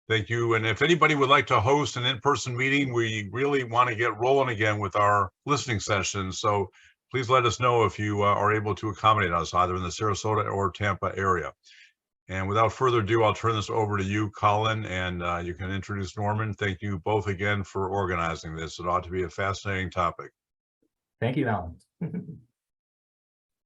Thank you. And if anybody would like to host an in-person meeting, we really want to get rolling again with our listening sessions. So please let us know if you are able to accommodate us either in the Sarasota or Tampa area. And without further ado, I'll turn this over to you, Colin, and you can introduce Norman. Thank you both again for organizing this. It ought to be a fascinating topic. Thank you, Alan.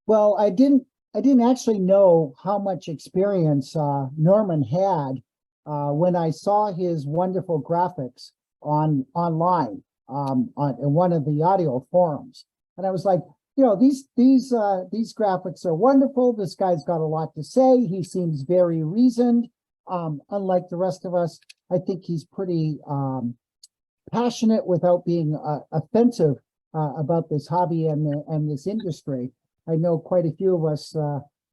Well, I didn't actually know how much experience Norman had when I saw his wonderful graphics online on in one of the audio forums, and I was like, you know, these graphics are wonderful. This guy's got a lot to say. He seems very reasoned. Unlike the rest of us, I think he's pretty passionate without being offensive about this hobby and this industry. I know quite a few of us,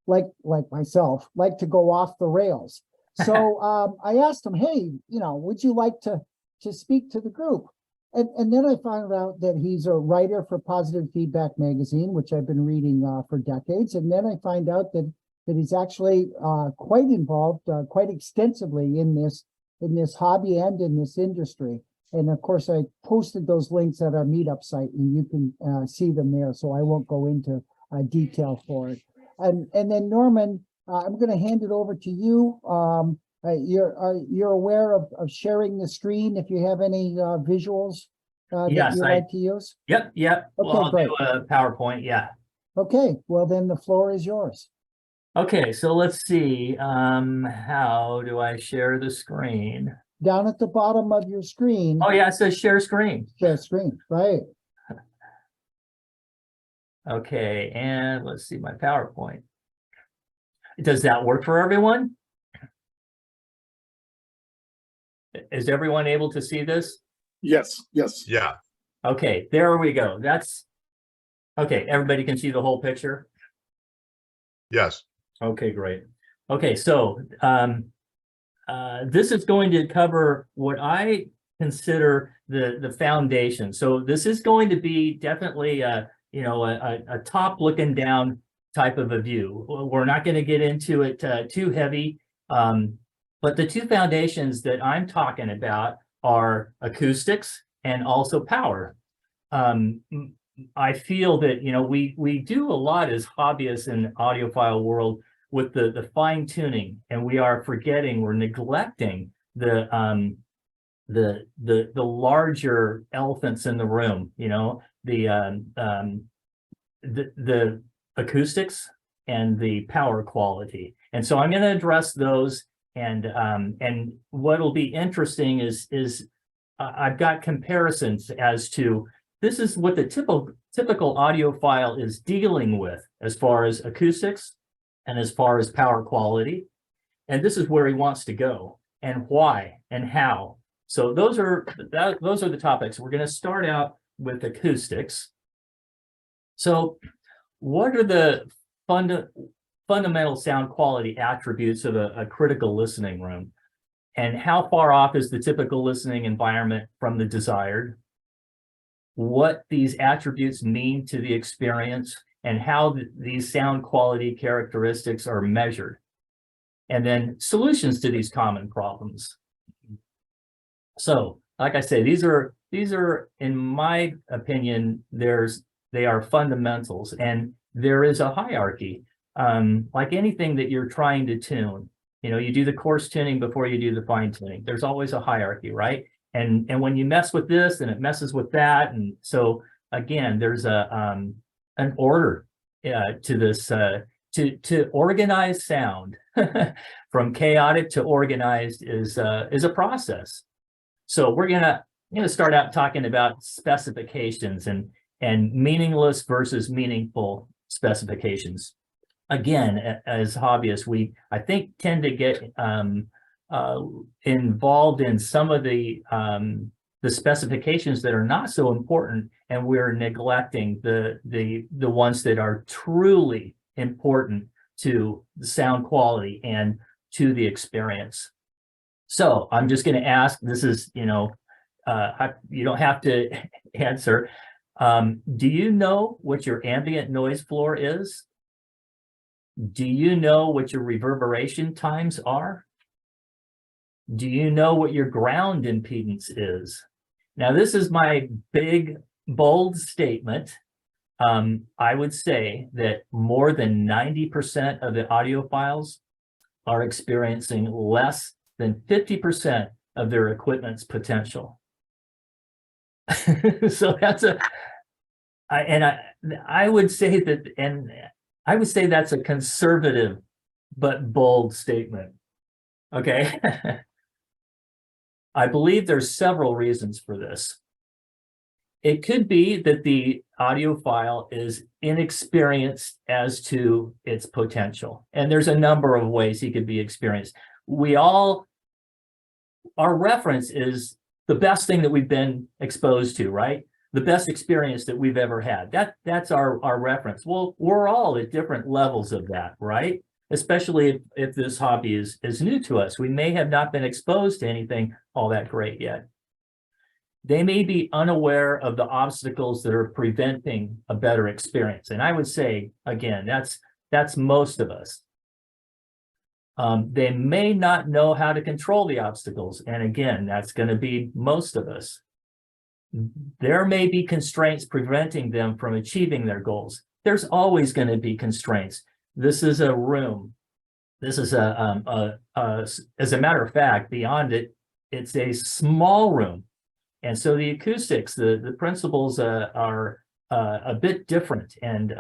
like myself, like to go off the rails. So I asked him, hey, you know, would you like to speak to the group? And then I found out that he's a writer for Positive Feedback magazine, which I've been reading for decades. And then I find out that he's actually quite involved, quite extensively in this hobby and in this industry. And of course, I posted those links at our meetup site, and you can see them there. So I won't go into detail for it. And then Norman, I'm going to hand it over to you. You're aware of sharing the screen if you have any visuals that you'd like to use? Yep. Okay, Well, great. I'll do a PowerPoint, yeah. Okay, well then the floor is yours. Okay, so let's see. How do I share the screen? Down at the bottom of your screen. Oh yeah, it says share screen. Share screen, right. Okay, and let's see my PowerPoint. Does that work for everyone? Is everyone able to see this? Yes. Yeah. Okay, there we go. That's okay. Everybody can see the whole picture. Yes. Okay, great. Okay, so this is going to cover what I consider the foundation. So this is going to be definitely a top looking down type of a view. We're not going to get into it too heavy. But the two foundations that I'm talking about are acoustics and also power. I feel that, you know, we do a lot as hobbyists in the audiophile world with the fine tuning, and we're neglecting the larger elephants in the room, you know, the acoustics and the power quality. And so I'm going to address those. And what will be interesting is I've got comparisons as to this is what the typical audiophile is dealing with as far as acoustics and as far as power quality. And this is where he wants to go and why and how. So those are the topics. We're going to start out with acoustics. So what are the fundamental sound quality attributes of a critical listening room? And how far off is the typical listening environment from the desired? What these attributes mean to the experience, and how these sound quality characteristics are measured. And then solutions to these common problems. So, like I say, these are, in my opinion, they are fundamentals, and there is a hierarchy. Like anything that you're trying to tune, you know, you do the coarse tuning before you do the fine tuning. There's always a hierarchy, right? And when you mess with this, then it messes with that. And so again, there's an order to this, to organize sound from chaotic to organized is a process. So we're gonna start out talking about specifications and meaningless versus meaningful specifications. Again, as hobbyists, I think tend to get involved in some of the specifications that are not so important, and we're neglecting the ones that are truly important to the sound quality and to the experience. So I'm just going to ask. This is, you don't have to answer. Do you know what your ambient noise floor is? Do you know what your reverberation times are? Do you know what your ground impedance is? Now, this is my big, bold statement. I would say that more than 90% of the audiophiles are experiencing less than 50% of their equipment's potential. So that's I would say that, and I would say that's a conservative but bold statement. Okay. I believe there's several reasons for this. It could be that the audiophile is inexperienced as to its potential. And there's a number of ways he could be experienced. Our reference is the best thing that we've been exposed to, right? The best experience that we've ever had. That's our reference. Well, we're all at different levels of that, right? Especially if this hobby is new to us. We may have not been exposed to anything all that great yet. They may be unaware of the obstacles that are preventing a better experience. And I would say, again, that's most of us. They may not know how to control the obstacles. And again, that's going to be most of us. There may be constraints preventing them from achieving their goals. There's always going to be constraints. This is a room. This is as a matter of fact, beyond it, it's a small room. And so the acoustics, the principles are a bit different and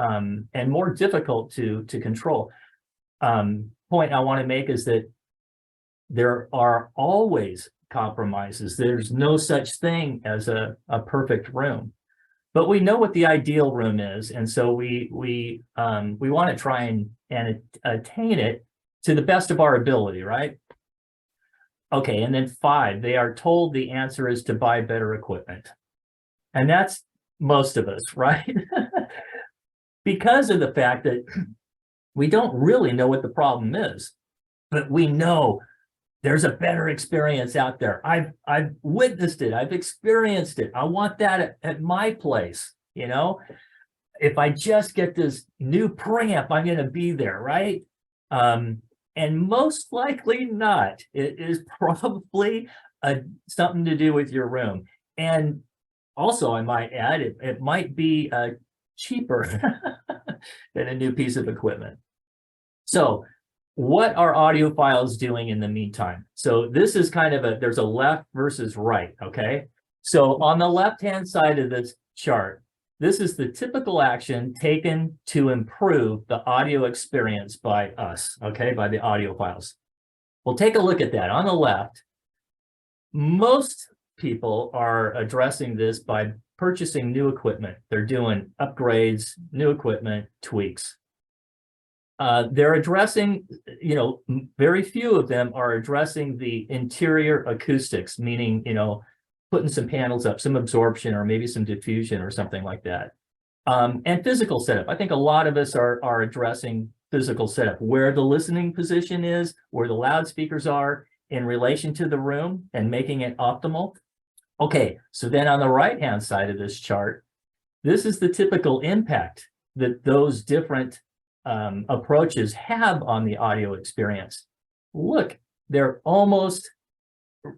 more difficult to control. Point I want to make is that there are always compromises. There's no such thing as a perfect room, but we know what the ideal room is, and so we want to try and attain it to the best of our ability, right? Okay, and then 5, they are told the answer is to buy better equipment. And that's most of us, right? Because of the fact that we don't really know what the problem is, but we know there's a better experience out there. I've witnessed it. I've experienced it. I want that at my place, you know? If I just get this new preamp, I'm going to be there, right? And most likely not. It is probably something to do with your room. And also, I might add, it might be cheaper than a new piece of equipment. So what are audiophiles doing in the meantime? So this is kind of there's a left versus right, okay? So on the left-hand side of this chart, this is the typical action taken to improve the audio experience by us, okay, by the audiophiles. We'll take a look at that. On the left, most people are addressing this by purchasing new equipment. They're doing upgrades, new equipment, tweaks. They're addressing, you know, very few of them are addressing the interior acoustics, meaning, you know, putting some panels up, some absorption, or maybe some diffusion or something like that. And physical setup. I think a lot of us are addressing physical setup, where the listening position is, where the loudspeakers are in relation to the room and making it optimal. Okay, so then on the right-hand side of this chart, this is the typical impact that those different approaches have on the audio experience. Look, they're almost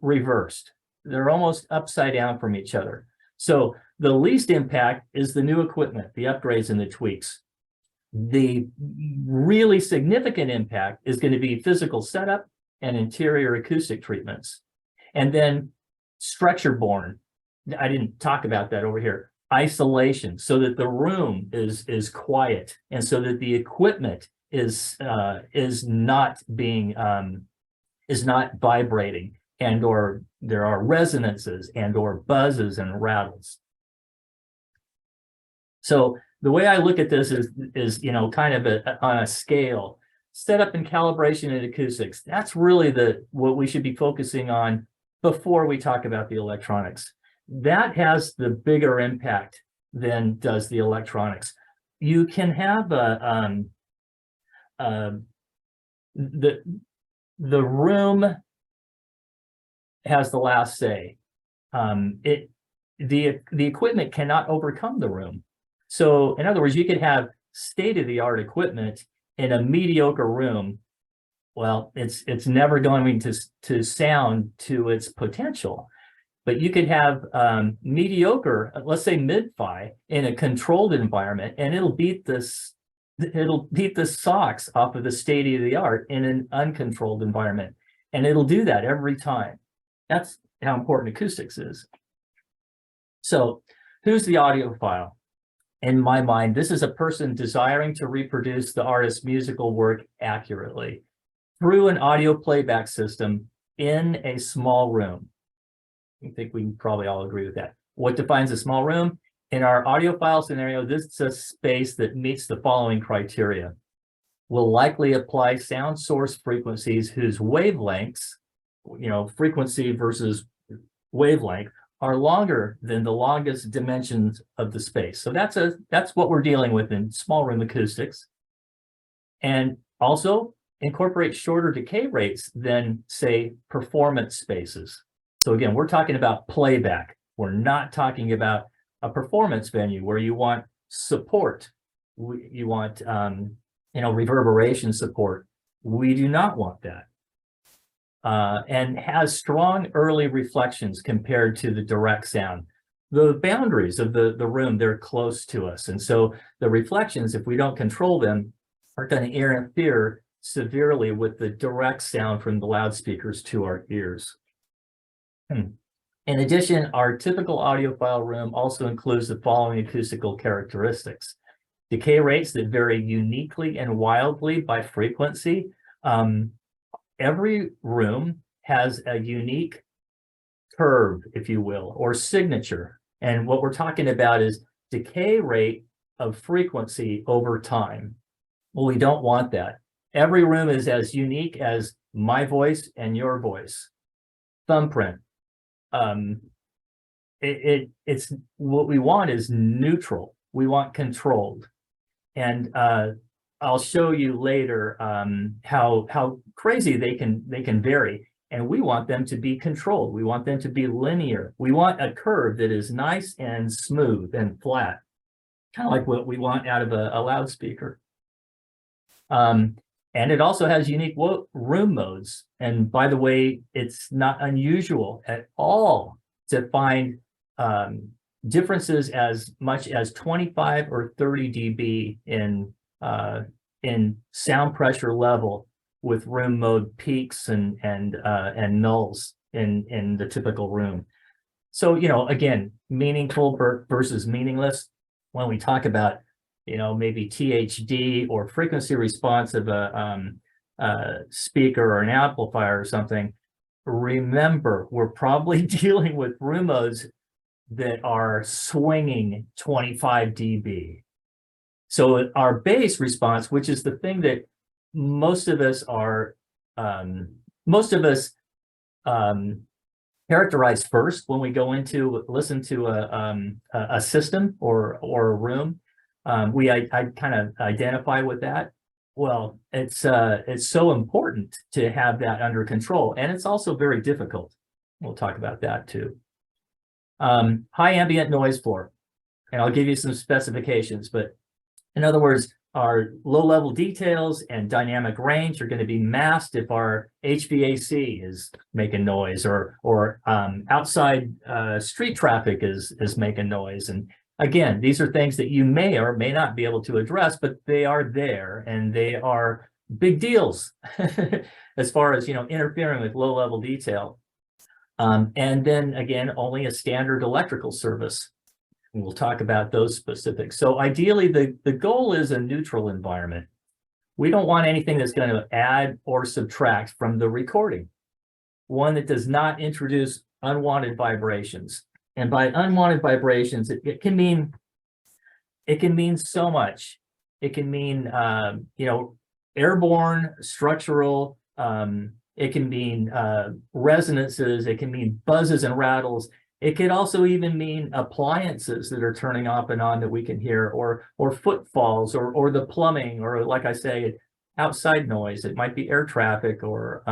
reversed. They're almost upside down from each other. So the least impact is the new equipment, the upgrades and the tweaks. The really significant impact is going to be physical setup and interior acoustic treatments. And then structure-borne, I didn't talk about that over here, isolation, so that the room is quiet and so that the equipment is not vibrating, and or there are resonances and or buzzes and rattles. So the way I look at this is you know, kind of on a scale, setup and calibration and acoustics. That's really what we should be focusing on before we talk about the electronics. That has the bigger impact than does the electronics. You can have the room has the last say. The equipment cannot overcome the room. So in other words, you could have state-of-the-art equipment in a mediocre room well, it's never going to sound to its potential. But you could have mediocre, let's say mid-fi, in a controlled environment, and it'll beat the socks off of the state of the art in an uncontrolled environment. And it'll do that every time. That's how important acoustics is. So who's the audiophile? In my mind, this is a person desiring to reproduce the artist's musical work accurately through an audio playback system in a small room. I think we can probably all agree with that. What defines a small room? In our audiophile scenario, this is a space that meets the following criteria. Will likely apply sound source frequencies whose wavelengths, frequency versus wavelength, are longer than the longest dimensions of the space. So that's what we're dealing with in small room acoustics. And also incorporate shorter decay rates than, say, performance spaces. So again, we're talking about playback. We're not talking about a performance venue where you want support. You want reverberation support. We do not want that. And has strong early reflections compared to the direct sound. The boundaries of the room, they're close to us. And so the reflections, if we don't control them, are going to interfere severely with the direct sound from the loudspeakers to our ears. In addition, our typical audiophile room also includes the following acoustical characteristics. Decay rates that vary uniquely and wildly by frequency. Every room has a unique curve, if you will, or signature. And what we're talking about is decay rate of frequency over time. Well, we don't want that. Every room is as unique as my voice and your voice. Thumbprint. It's what we want is neutral. We want controlled. And I'll show you later how crazy they can vary. And we want them to be controlled. We want them to be linear. We want a curve that is nice and smooth and flat, kind of like what we want out of a loudspeaker. And it also has unique room modes. And by the way, it's not unusual at all to find differences as much as 25 or 30 dB in sound pressure level with room mode peaks and nulls in the typical room. So, again, meaningful versus meaningless. When we talk about, maybe THD or frequency response of a speaker or an amplifier or something, remember, we're probably dealing with room modes that are swinging 25 dB. So our bass response, which is the thing that most of us characterize first when we go into listen to a system or a room, I kind of identify with that. Well, it's so important to have that under control, and it's also very difficult. We'll talk about that too. High ambient noise floor, and I'll give you some specifications, but in other words, our low-level details and dynamic range are going to be masked if our HVAC is making noise or outside street traffic is making noise. And again, these are things that you may or may not be able to address, but they are there and they are big deals as far as, interfering with low-level detail. And then again, only a standard electrical service. And we'll talk about those specifics. So ideally, the goal is a neutral environment. We don't want anything that's going to add or subtract from the recording. One that does not introduce unwanted vibrations. And by unwanted vibrations, it can mean so much. It can mean airborne, structural. It can mean resonances. It can mean buzzes and rattles. It could also even mean appliances that are turning off and on that we can hear, or footfalls, or the plumbing, or like I say, outside noise. It might be air traffic or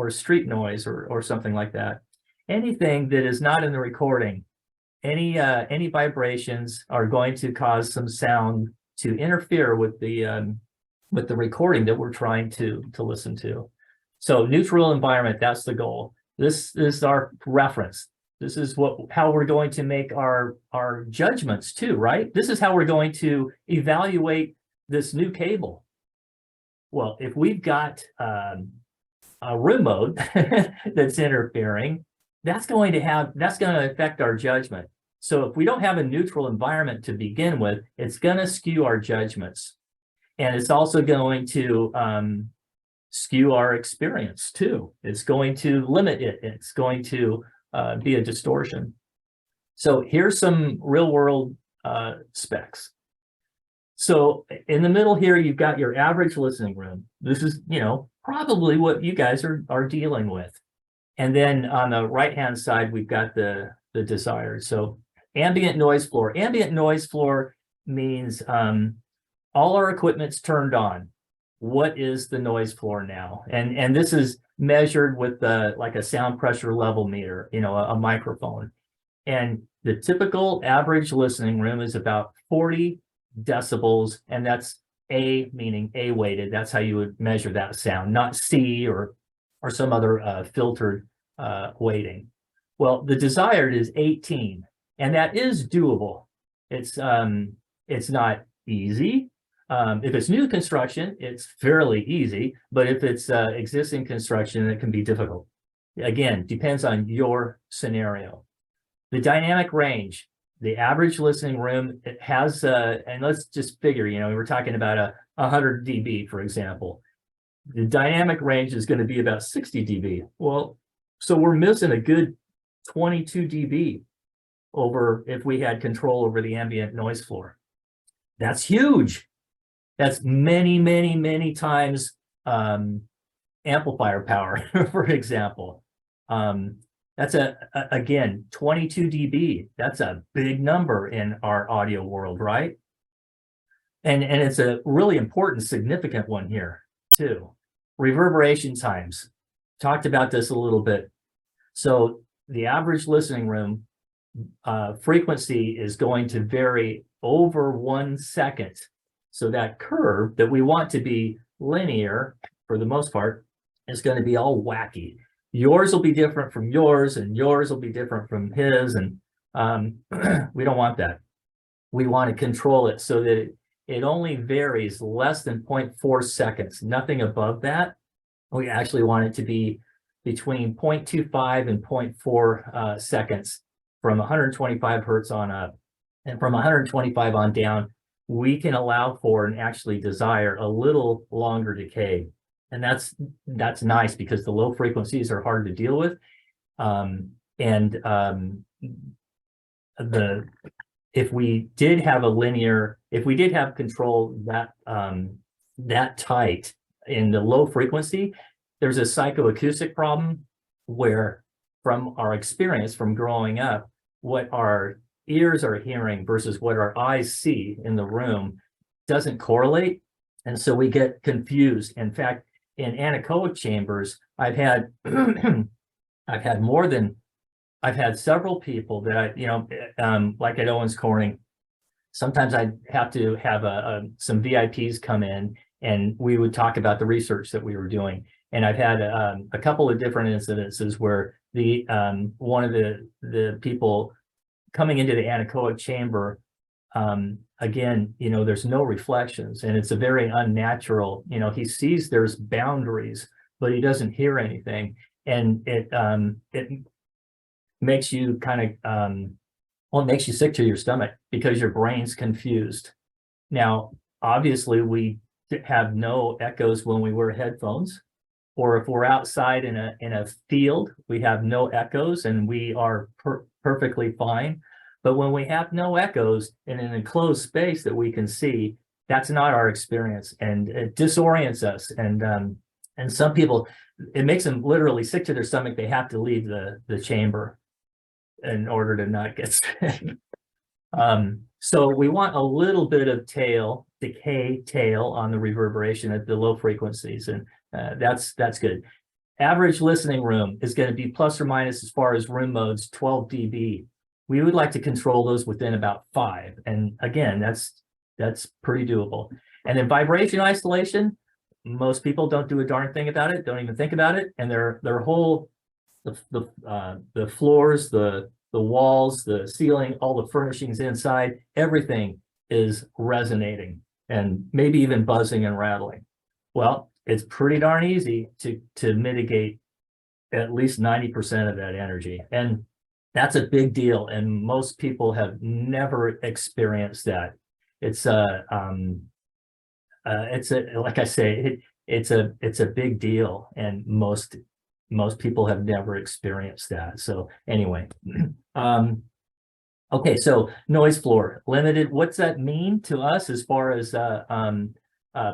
street noise or something like that. Anything that is not in the recording, any vibrations are going to cause some sound to interfere with the with the recording that we're trying to listen to. So neutral environment, that's the goal. This is our reference. This is how we're going to make our judgments too, right? This is how we're going to evaluate this new cable. Well, if we've got a room mode that's interfering, that's going to affect our judgment. So if we don't have a neutral environment to begin with, it's going to skew our judgments. And it's also going to skew our experience too. It's going to limit it. It's going to be a distortion. So here's some real world specs. So in the middle here, you've got your average listening room. This is, probably what you guys are dealing with. And then on the right-hand side, we've got the desired. So ambient noise floor. Ambient noise floor means all our equipment's turned on. What is the noise floor now? And this is measured with like a sound pressure level meter, a microphone. And the typical average listening room is about 40 decibels, and that's A, meaning A weighted. That's how you would measure that sound, not C or some other filtered weighting. Well, the desired is 18, and that is doable. It's not easy. If it's new construction, it's fairly easy, but if it's existing construction, it can be difficult. Again, depends on your scenario. The dynamic range, the average listening room, it has, and let's just figure, we're talking about 100 dB, for example. The dynamic range is going to be about 60 dB. Well, so we're missing a good 22 dB over if we had control over the ambient noise floor. That's huge. That's many, many, many times amplifier power, for example. That's again, 22 dB. That's a big number in our audio world, right? And it's a really important, significant one here too. Reverberation times. Talked about this a little bit. So the average listening room frequency is going to vary over 1 second. So that curve that we want to be linear, for the most part, is going to be all wacky. Yours will be different from yours, and yours will be different from his, and we don't want that. We want to control it so that it only varies less than 0.4 seconds, nothing above that. We actually want it to be between 0.25 and 0.4 seconds from 125 hertz on up. And from 125 on down, we can allow for and actually desire a little longer decay. And that's nice because the low frequencies are hard to deal with. If we did have control that tight in the low frequency, there's a psychoacoustic problem where, from our experience from growing up, what our ears are hearing versus what our eyes see in the room doesn't correlate. And so we get confused. In fact, in anechoic chambers, I've had several people that like at Owens Corning, sometimes I'd have to have some VIPs come in and we would talk about the research that we were doing. And I've had a couple of different incidences where one of the people coming into the anechoic chamber, again, there's no reflections and it's a very unnatural, he sees there's boundaries, but he doesn't hear anything. And it makes you it makes you sick to your stomach because your brain's confused. Now, obviously we have no echoes when we wear headphones, or if we're outside in a field, we have no echoes and we are perfectly fine. But when we have no echoes in an enclosed space that we can see, that's not our experience, and it disorients us. And some people, it makes them literally sick to their stomach. They have to leave the chamber in order to not get sick. So we want a little bit of decay tail on the reverberation at the low frequencies, and that's good. Average listening room is going to be plus or minus, as far as room modes, 12 dB. We would like to control those within about 5. And again, that's pretty doable. And then vibration isolation, most people don't do a darn thing about it, don't even think about it, and their whole the floors, the walls, the ceiling, all the furnishings inside, everything is resonating and maybe even buzzing and rattling. Well, it's pretty darn easy to mitigate at least 90% of that energy, and that's a big deal. And most people have never experienced that. It's like I say, it's a big deal, and most people have never experienced that. So anyway, okay, so noise floor limited. What's that mean to us as far as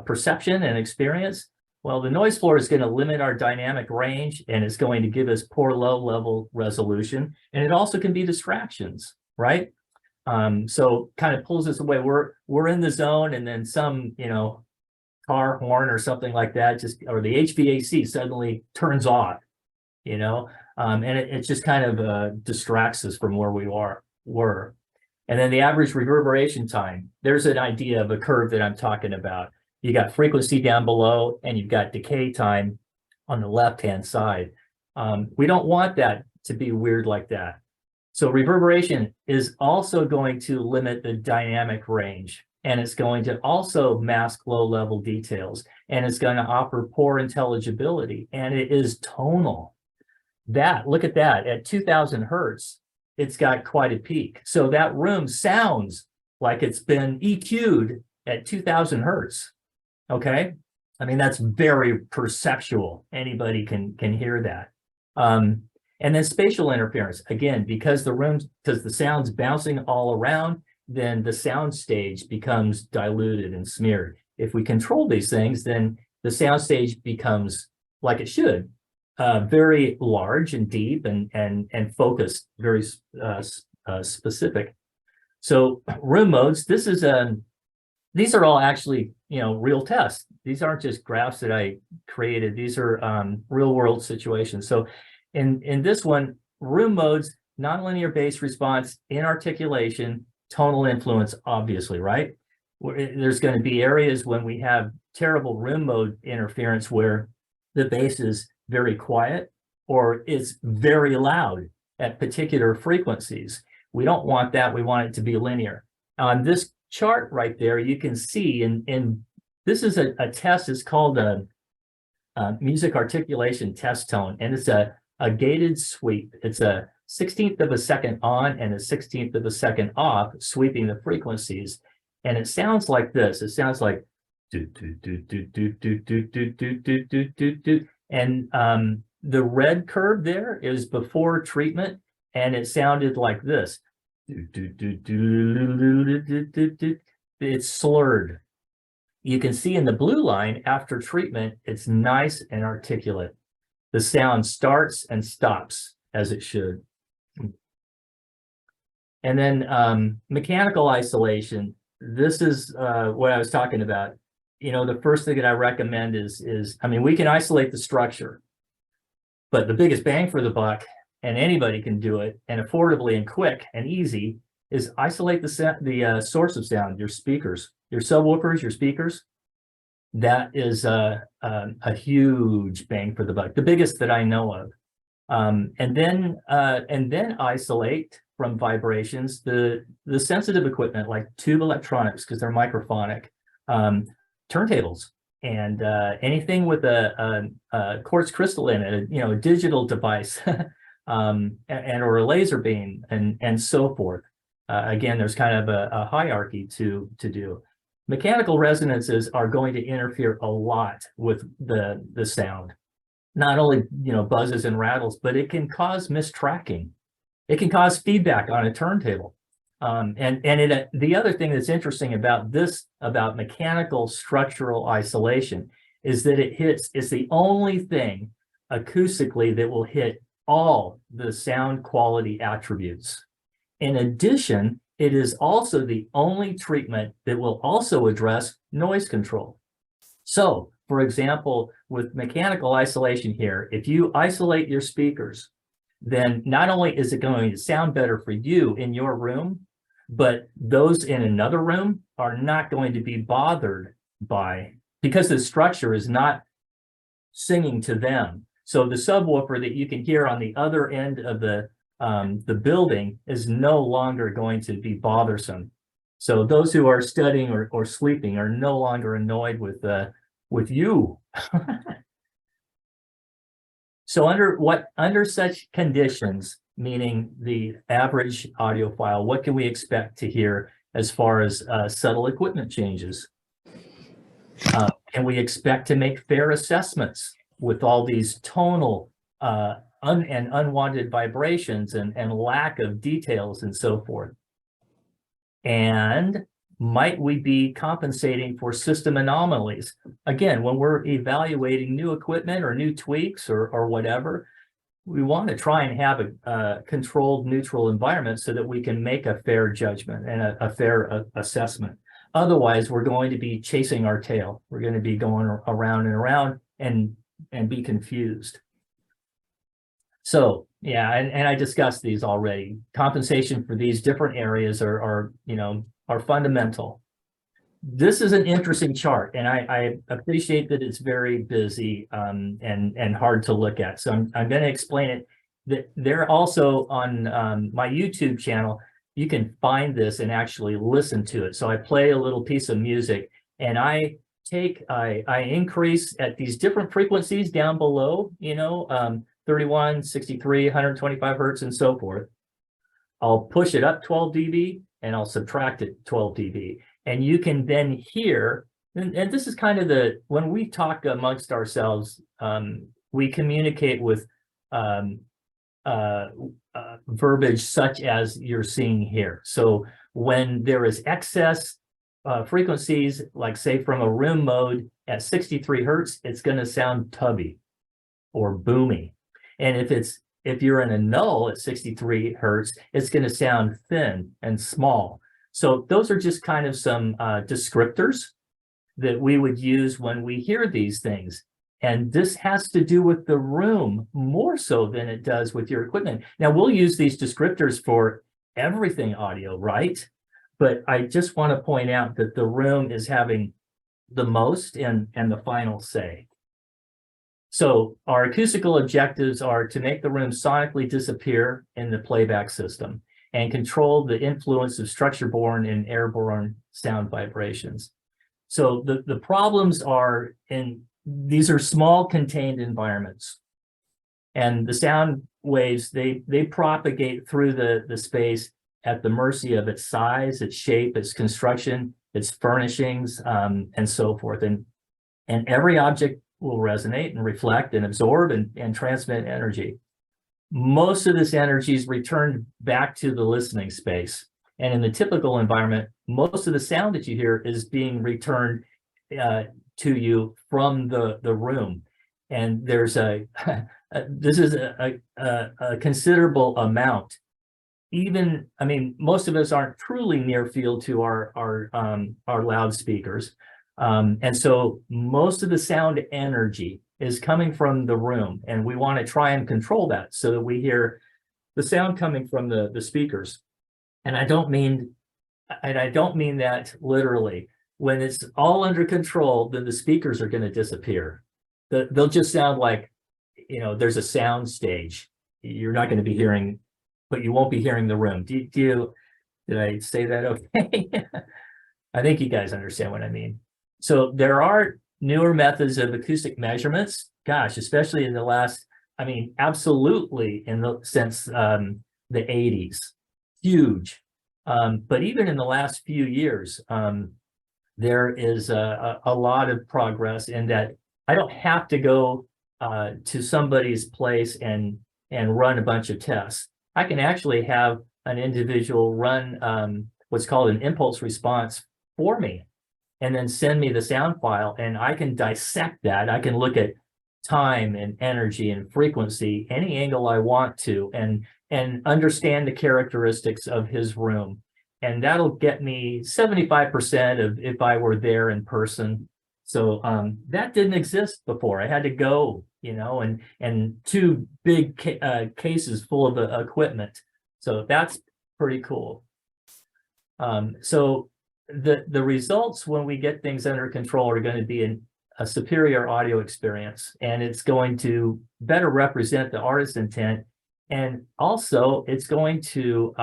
perception and experience? Well, the noise floor is going to limit our dynamic range, and it's going to give us poor low level resolution, and it also can be distractions, right? So kind of pulls us away. We're in the zone, and then some, car horn or something like that, or the HVAC suddenly turns off, and it just kind of distracts us from where we were. And then the average reverberation time, there's an idea of a curve that I'm talking about. You got frequency down below, and you've got decay time on the left-hand side. We don't want that to be weird like that. So reverberation is also going to limit the dynamic range, and it's going to also mask low-level details, and it's going to offer poor intelligibility, and it is tonal. Look at that, at 2000 hertz, it's got quite a peak. So that room sounds like it's been EQ'd at 2000 hertz, okay? I mean, that's very perceptual. Anybody can hear that. And then spatial interference, again, because the sound's bouncing all around, then the sound stage becomes diluted and smeared. If we control these things, then the sound stage becomes, like it should, very large and deep and focused, very specific. So room modes, these are all actually, real tests. These aren't just graphs that I created. These are real world situations. So in this one, room modes, nonlinear bass response, inarticulation, tonal influence, obviously, right? There's going to be areas when we have terrible room mode interference where the bass is very quiet or it's very loud at particular frequencies. We don't want that. We want it to be linear. On this chart right there, you can see, and this is a test. It's called a music articulation test tone, and it's a gated sweep. It's a 1/16 of a second on and a 1/16 of a second off, sweeping the frequencies. And it sounds like this. It sounds like do do do do do do do do do do do do do. And the red curve there is before treatment, and it sounded like this. Do do do do do do do. It's slurred. You can see in the blue line after treatment, it's nice and articulate. The sound starts and stops as it should. And then mechanical isolation. This is what I was talking about. The first thing that I recommend is we can isolate the structure, but the biggest bang for the buck, and anybody can do it, and affordably and quick and easy, is isolate the source of sound, your speakers, your subwoofers, your speakers. That is a huge bang for the buck, the biggest that I know of. And then isolate from vibrations the sensitive equipment like tube electronics, because they're microphonic, turntables, and anything with a quartz crystal in it, a digital device, or a laser beam, and so forth. Again, there's kind of a hierarchy to do. Mechanical resonances are going to interfere a lot with the sound. Not only buzzes and rattles, but it can cause mistracking. It can cause feedback on a turntable. The other thing that's interesting about mechanical structural isolation is that it's the only thing acoustically that will hit all the sound quality attributes. In addition, it is also the only treatment that will also address noise control. So, for example, with mechanical isolation here, if you isolate your speakers, then not only is it going to sound better for you in your room, but those in another room are not going to be bothered by, because the structure is not singing to them. So the subwoofer that you can hear on the other end of the building is no longer going to be bothersome. So those who are studying or sleeping are no longer annoyed with you. So under such conditions, meaning the average audiophile, what can we expect to hear as far as subtle equipment changes? Can we expect to make fair assessments with all these tonal and unwanted vibrations and lack of details and so forth? And might we be compensating for system anomalies? Again, when we're evaluating new equipment or new tweaks or whatever, we want to try and have a controlled, neutral environment so that we can make a fair judgment and a fair assessment. Otherwise, we're going to be chasing our tail. We're going to be going around and around and be confused. So yeah, and I discussed these already. Compensation for these different areas are fundamental. This is an interesting chart, and I appreciate that it's very busy and hard to look at. So I'm going to explain it. That they're also on my YouTube channel. You can find this and actually listen to it. So I play a little piece of music, and I increase at these different frequencies down below, 31, 63, 125 hertz, and so forth. I'll push it up 12 dB and I'll subtract it 12 dB. And you can then hear, and this is kind of when we talk amongst ourselves, we communicate with verbiage such as you're seeing here. So when there is excess frequencies, like say from a room mode at 63 hertz, it's going to sound tubby or boomy. And if you're in a null at 63 hertz, it's going to sound thin and small. So those are just kind of some descriptors that we would use when we hear these things. And this has to do with the room more so than it does with your equipment. Now, we'll use these descriptors for everything audio, right? But I just want to point out that the room is having the most and the final say. So our acoustical objectives are to make the room sonically disappear in the playback system and control the influence of structure-borne and airborne sound vibrations. So the problems are these are small contained environments, and the sound waves, they propagate through the space at the mercy of its size, its shape, its construction, its furnishings, and so forth. And every object will resonate and reflect and absorb and transmit energy. Most of this energy is returned back to the listening space. And in the typical environment, most of the sound that you hear is being returned to you from the room. And there's this is a considerable amount. Most of us aren't truly near field to our loudspeakers. And so most of the sound energy is coming from the room, and we want to try and control that so that we hear the sound coming from the speakers. And I don't mean that literally. When it's all under control, then the speakers are going to disappear. They'll just sound like, there's a sound stage. You're not going to be hearing, but you won't be hearing the room. Did I say that okay? I think you guys understand what I mean. So there are newer methods of acoustic measurements, gosh, especially in the last, absolutely since the 80s, huge. But even in the last few years, there is a lot of progress in that I don't have to go to somebody's place and run a bunch of tests. I can actually have an individual run what's called an impulse response for me, and then send me the sound file, and I can dissect that. I can look at time and energy and frequency, any angle I want to, and understand the characteristics of his room. And that'll get me 75% of if I were there in person. So that didn't exist before. I had to go, and two big cases full of equipment. So that's pretty cool. So the results when we get things under control are going to be a superior audio experience, and it's going to better represent the artist's intent. And also it's going to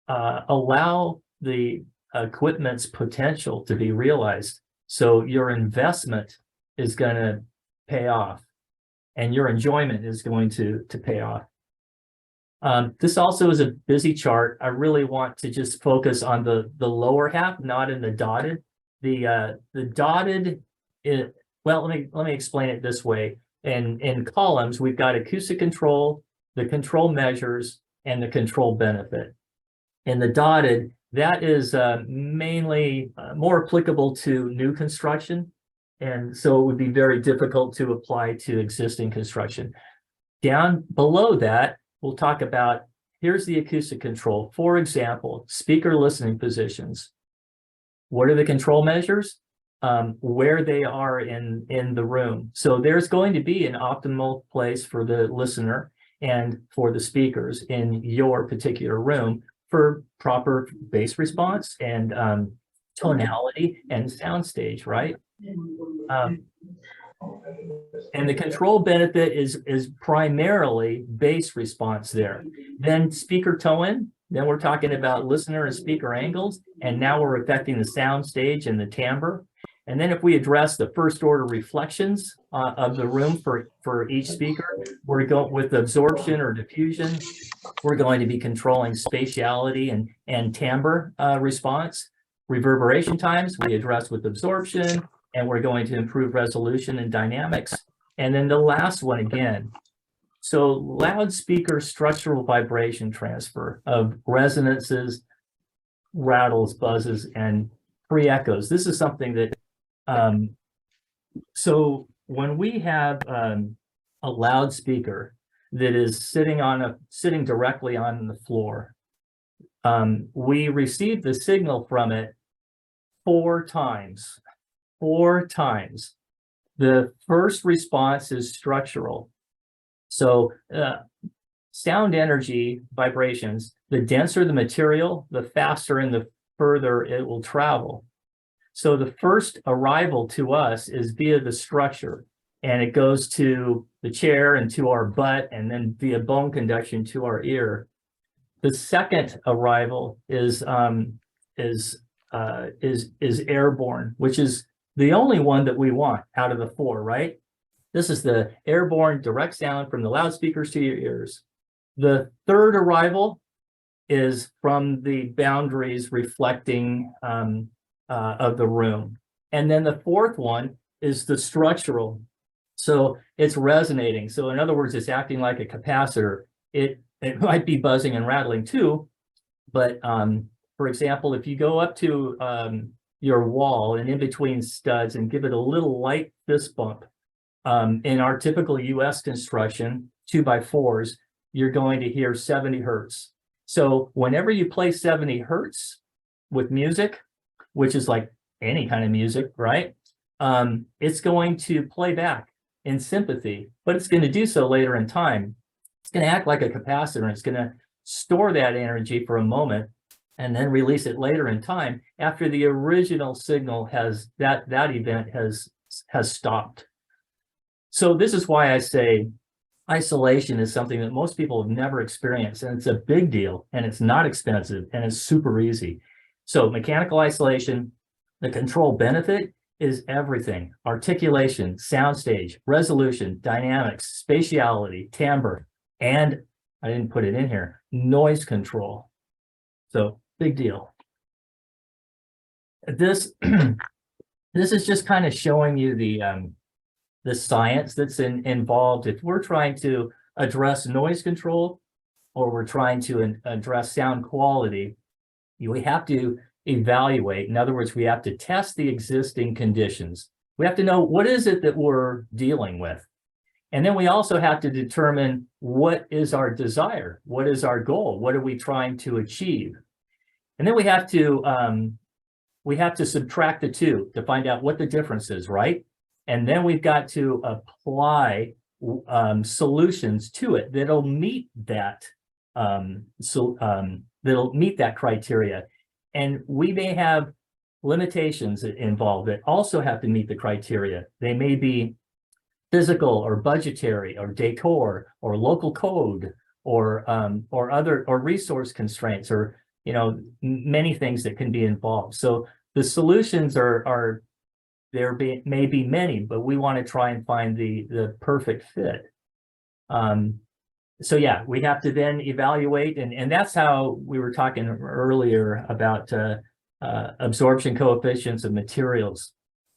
allow the equipment's potential to be realized. So your investment is going to pay off, and your enjoyment is going to pay off. This also is a busy chart. I really want to just focus on the lower half, not in the dotted. The dotted, well, let me explain it this way. In columns, we've got acoustic control, the control measures, and the control benefit. In the dotted, that is mainly more applicable to new construction. And so it would be very difficult to apply to existing construction. Down below that, we'll talk about, here's the acoustic control. For example, speaker listening positions. What are the control measures? Where they are in the room. So there's going to be an optimal place for the listener and for the speakers in your particular room for proper bass response and tonality and soundstage, right? And the control benefit is primarily bass response there. Then speaker tone, then we're talking about listener and speaker angles, and now we're affecting the soundstage and the timbre. And then if we address the first order reflections of the room for each speaker, we're going with absorption or diffusion. We're going to be controlling spatiality and timbre response. Reverberation times, we address with absorption, and we're going to improve resolution and dynamics. And then the last one again. So loudspeaker structural vibration transfer of resonances, rattles, buzzes, and pre-echoes. This is something that, so when we have a loudspeaker that is sitting directly on the floor, we receive the signal from it 4 times. 4 times. The first response is structural. So sound energy vibrations, the denser the material, the faster and the further it will travel. So the first arrival to us is via the structure, and it goes to the chair and to our butt, and then via bone conduction to our ear. The second arrival is airborne, which is the only one that we want out of the 4, right? This is the airborne direct sound from the loudspeakers to your ears. The third arrival is from the boundaries reflecting of the room. And then the fourth one is the structural. So it's resonating. So in other words, it's acting like a capacitor. It might be buzzing and rattling too, but for example, if you go up to your wall and in between studs and give it a little light fist bump, in our typical US construction, 2x4s, you're going to hear 70 hertz. So whenever you play 70 hertz with music, which is like any kind of music, right? It's going to play back in sympathy, but it's going to do so later in time. It's going to act like a capacitor. It's going to store that energy for a moment and then release it later in time after the original signal has, that event has stopped. So this is why I say isolation is something that most people have never experienced, and it's a big deal, and it's not expensive, and it's super easy. So mechanical isolation, the control benefit is everything: articulation, soundstage, resolution, dynamics, spatiality, timbre, and I didn't put it in here, noise control. So big deal. This this is just kind of showing you the science that's involved. If we're trying to address noise control or we're trying to address sound quality, we have to evaluate. In other words, we have to test the existing conditions. We have to know what is it that we're dealing with. And then we also have to determine what is our desire, what is our goal, what are we trying to achieve. And then we have to subtract the two to find out what the difference is, right? And then we've got to apply solutions to it that'll meet that that'll meet that criteria. And we may have limitations involved that also have to meet the criteria. They may be physical or budgetary or decor or local code or other or resource constraints, or many things that can be involved. So the solutions may be many, but we want to try and find the perfect fit. So yeah, we have to then evaluate, and that's how we were talking earlier about absorption coefficients of materials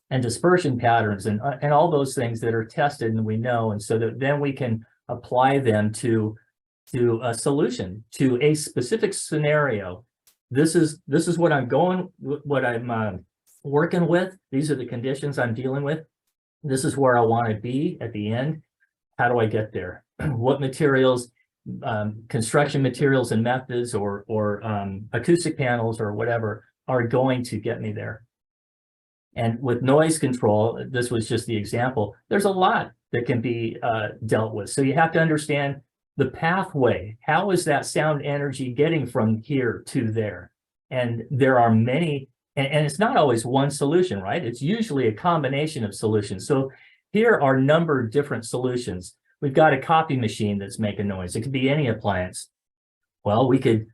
and dispersion patterns and all those things that are tested and we know, and so that then we can apply them to a solution, to a specific scenario. This is what I'm working with. These are the conditions I'm dealing with. This is where I want to be at the end. How do I get there? What materials, construction materials and methods, or acoustic panels or whatever are going to get me there? And with noise control, this was just the example. There's a lot that can be dealt with. So you have to understand the pathway. How is that sound energy getting from here to there? And there are many, and it's not always one solution, right? It's usually a combination of solutions. So here are a number of different solutions. We've got a copy machine that's making noise. It could be any appliance. Well, we could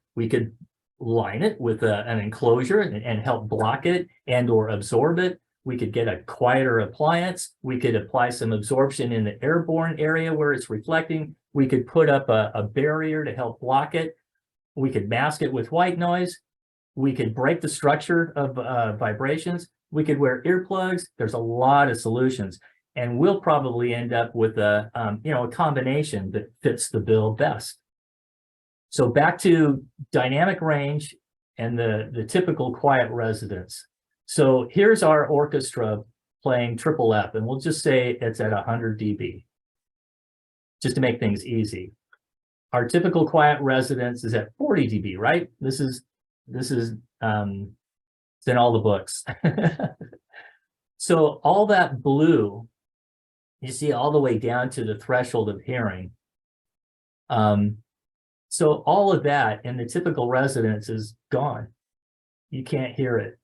line it with an enclosure and help block it and or absorb it. We could get a quieter appliance. We could apply some absorption in the airborne area where it's reflecting. We could put up a barrier to help block it. We could mask it with white noise. We could break the structure of vibrations. We could wear earplugs. There's a lot of solutions, and we'll probably end up with a combination that fits the bill best. So back to dynamic range and the typical quiet residence. So here's our orchestra playing triple F, and we'll just say it's at 100 dB, just to make things easy. Our typical quiet residence is at 40 dB, right? This is it's in all the books. So all that blue, you see all the way down to the threshold of hearing. So all of that in the typical residence is gone. You can't hear it.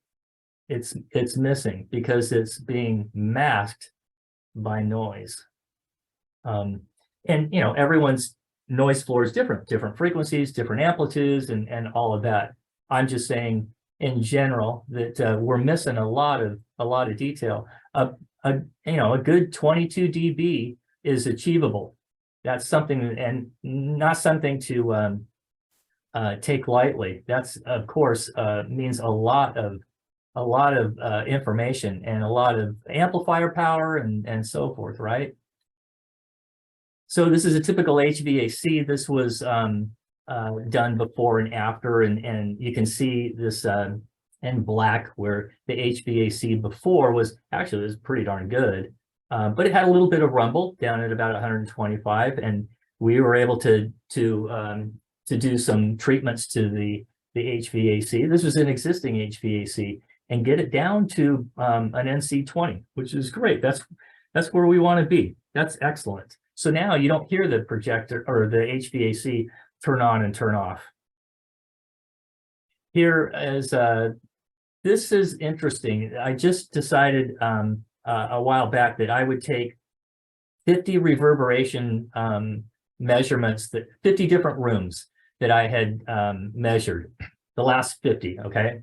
It's missing because it's being masked by noise. And everyone's noise floor is different frequencies, different amplitudes, and all of that. I'm just saying in general that we're missing a lot of detail. A good 22 dB is achievable. That's something, and not something to take lightly. That's, of course, means a lot of information and a lot of amplifier power and so forth, right? So this is a typical HVAC. This was done before and after, and you can see this in black where the HVAC before was pretty darn good. But it had a little bit of rumble down at about 125, and we were able to do some treatments to the HVAC. This was an existing HVAC, and get it down to an NC20, which is great. That's where we want to be. That's excellent. So now you don't hear the projector or the HVAC turn on and turn off. Here is this is interesting. I just decided a while back that I would take 50 reverberation measurements, 50 different rooms that I had measured, the last 50, okay,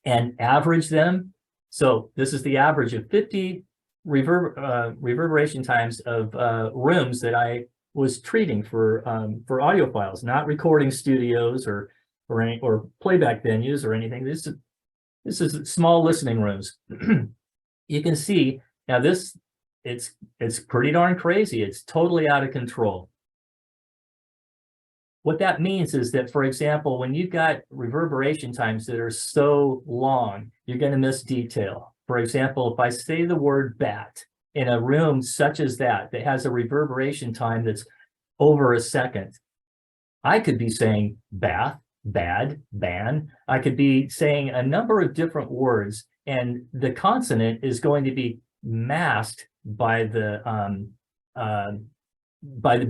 and average them. So this is the average of 50 reverberation times of rooms that I was treating for Audiophiles, not recording studios or playback venues or anything. This is small listening rooms. You can see now it's pretty darn crazy. It's totally out of control. What that means is that, for example, when you've got reverberation times that are so long, you're going to miss detail. For example, if I say the word bat in a room such as that has a reverberation time that's over a second, I could be saying bath, bad, ban. I could be saying a number of different words, and the consonant is going to be masked by the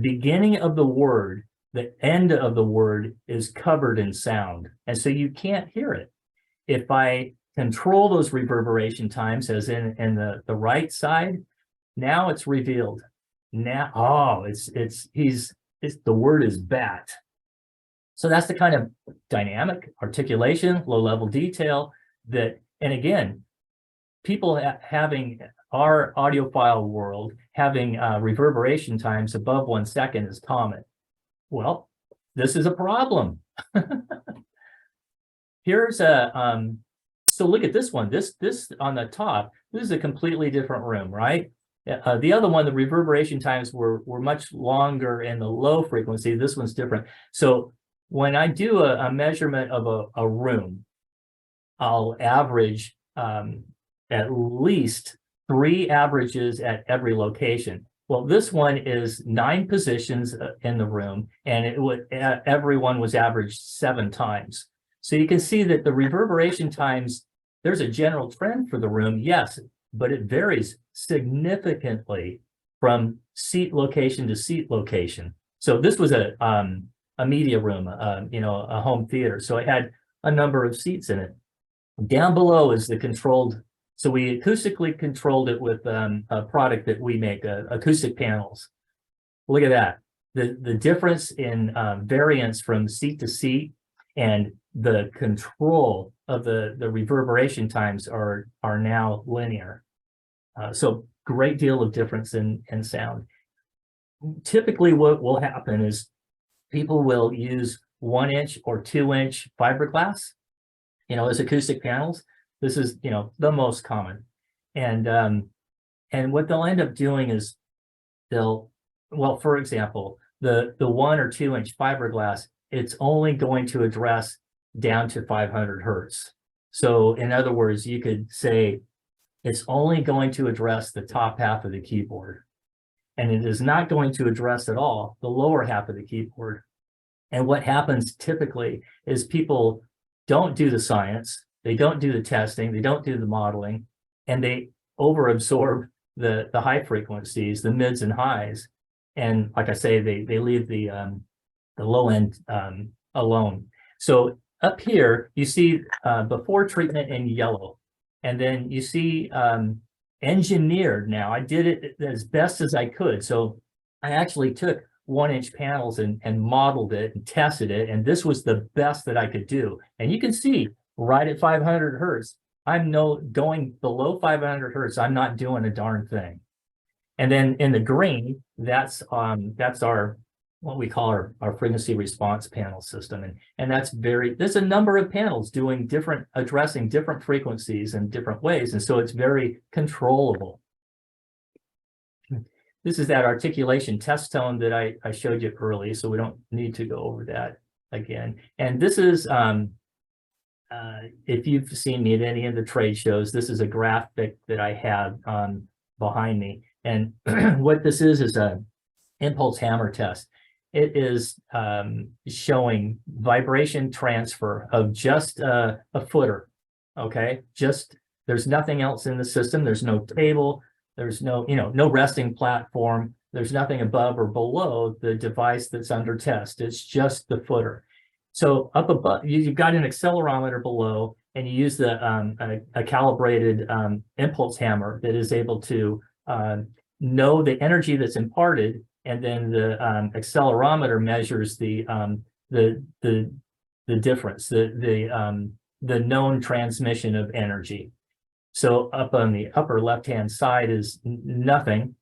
beginning of the word. The end of the word is covered in sound, and so you can't hear it. if I control those reverberation times, as in the right side, now it's revealed. Now, oh, the word is bat. So that's the kind of dynamic articulation, low level detail that, and again, people having our audiophile world having reverberation times above 1 second is common. Well, this is a problem. Here's a, so look at this one, this on the top, this is a completely different room, right? The other one, the reverberation times were much longer in the low frequency. This one's different. So when I do a measurement of a room, I'll average at least 3 averages at every location. Well, this one is 9 positions in the room, and everyone was averaged 7 times. So you can see that the reverberation times, there's a general trend for the room, yes, but it varies significantly from seat location to seat location. So this was a media room, a home theater. So it had a number of seats in it. Down below is the controlled. So we acoustically controlled it with a product that we make, acoustic panels. Look at that. The difference in variance from seat to seat and the control of the reverberation times are now linear. So great deal of difference in sound. Typically what will happen is people will use 1-inch or 2-inch fiberglass, as acoustic panels. This is, the most common. And what they'll end up doing is for example, the 1 or 2-inch fiberglass, it's only going to address down to 500 hertz. So in other words, you could say it's only going to address the top half of the keyboard. And it is not going to address at all the lower half of the keyboard. And what happens typically is people don't do the science, they don't do the testing, they don't do the modeling, and they overabsorb the high frequencies, the mids and highs. And like I say, they leave the low end alone. So up here, you see before treatment in yellow, and then you see engineered. Now, I did it as best as I could. So I actually took 1-inch panels and modeled it and tested it, and this was the best that I could do. And you can see right at 500 hertz, I'm going below 500 hertz, I'm not doing a darn thing. And then in the green, that's our what we call our frequency response panel system. And there's a number of panels addressing different frequencies in different ways. And so it's very controllable. This is that articulation test tone that I showed you early, so we don't need to go over that again. And this is, if you've seen me at any of the trade shows, this is a graphic that I have behind me. And what this is a impulse hammer test. It is showing vibration transfer of just a footer, okay? There's nothing else in the system. There's no table. There's no resting platform. There's nothing above or below the device that's under test. It's just the footer. So up above, you've got an accelerometer below, and you use a calibrated impulse hammer that is able to know the energy that's imparted, and then the accelerometer measures the difference, the known transmission of energy. So up on the upper left-hand side is nothing.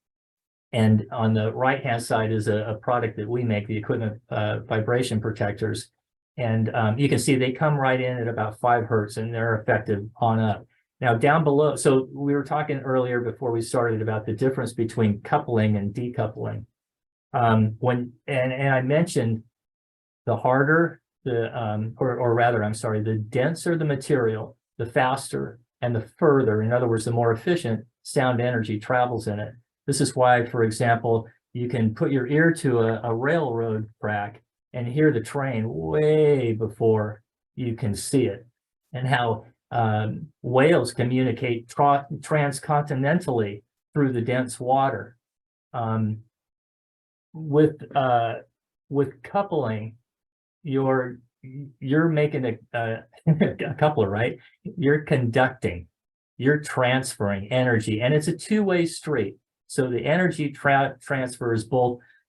And on the right-hand side is a product that we make, the equipment vibration protectors. And you can see they come right in at about 5 hertz, and they're effective on up. Now down below, so we were talking earlier before we started about the difference between coupling and decoupling. And I mentioned the harder the denser the material, the faster and the further, in other words, the more efficient sound energy travels in it. This is why, for example, you can put your ear to a railroad track and hear the train way before you can see it, and how whales communicate transcontinentally through the dense water. With coupling, you're you're making a coupler, right? You're conducting, you're transferring energy, and it's a two-way street. So the energy transfer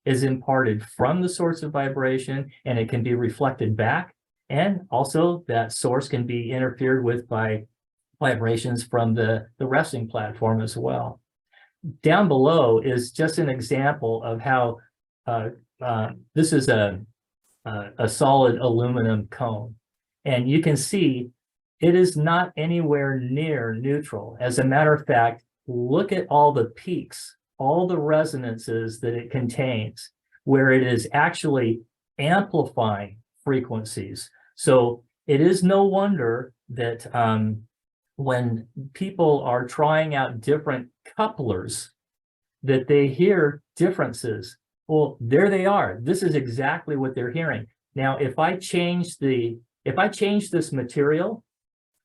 is imparted from the source of vibration, and it can be reflected back. And also that source can be interfered with by vibrations from the resting platform as well. Down below is just an example of how this is a solid aluminum cone. And you can see it is not anywhere near neutral. As a matter of fact, look at all the peaks, all the resonances that it contains, where it is actually amplifying frequencies. So it is no wonder that when people are trying out different couplers, that they hear differences. Well, there they are. This is exactly what they're hearing. Now, if I change this material,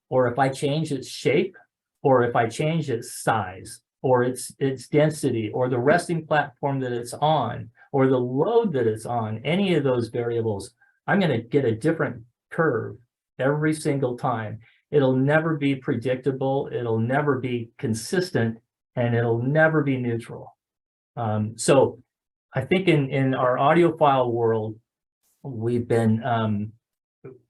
or if I change its shape, or if I change its size, or its density, or the resting platform that it's on, or the load that it's on, any of those variables, I'm going to get a different curve every single time. It'll never be predictable, it'll never be consistent, and it'll never be neutral. So I think in our audiophile world, we've been,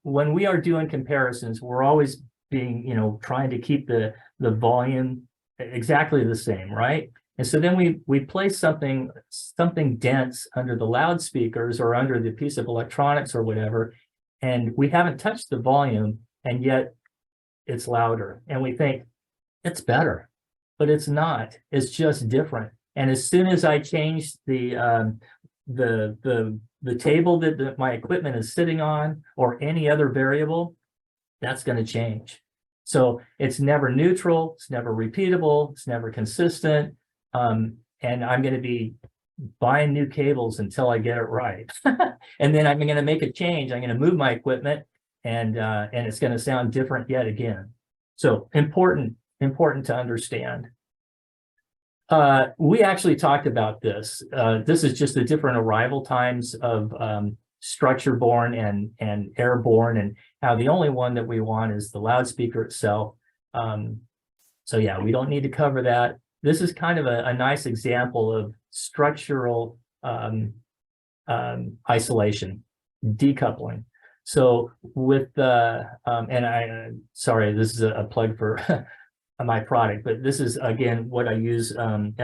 when we are doing comparisons, we're always being, trying to keep the volume exactly the same, right? And so then we place something dense under the loudspeakers or under the piece of electronics or whatever, and we haven't touched the volume, and yet it's louder. And we think it's better, but it's not. It's just different. And as soon as I change the table that my equipment is sitting on, or any other variable, that's going to change. So it's never neutral, it's never repeatable, it's never consistent. And I'm going to be buying new cables until I get it right. And then I'm going to make a change. I'm going to move my equipment, and it's going to sound different yet again. So important to understand. We actually talked about this. This is just the different arrival times of structure-borne and airborne, and how the only one that we want is the loudspeaker itself. So yeah, we don't need to cover that. This is kind of a nice example of structural isolation, decoupling. So with sorry, this is a plug for my product, but this is again what I use at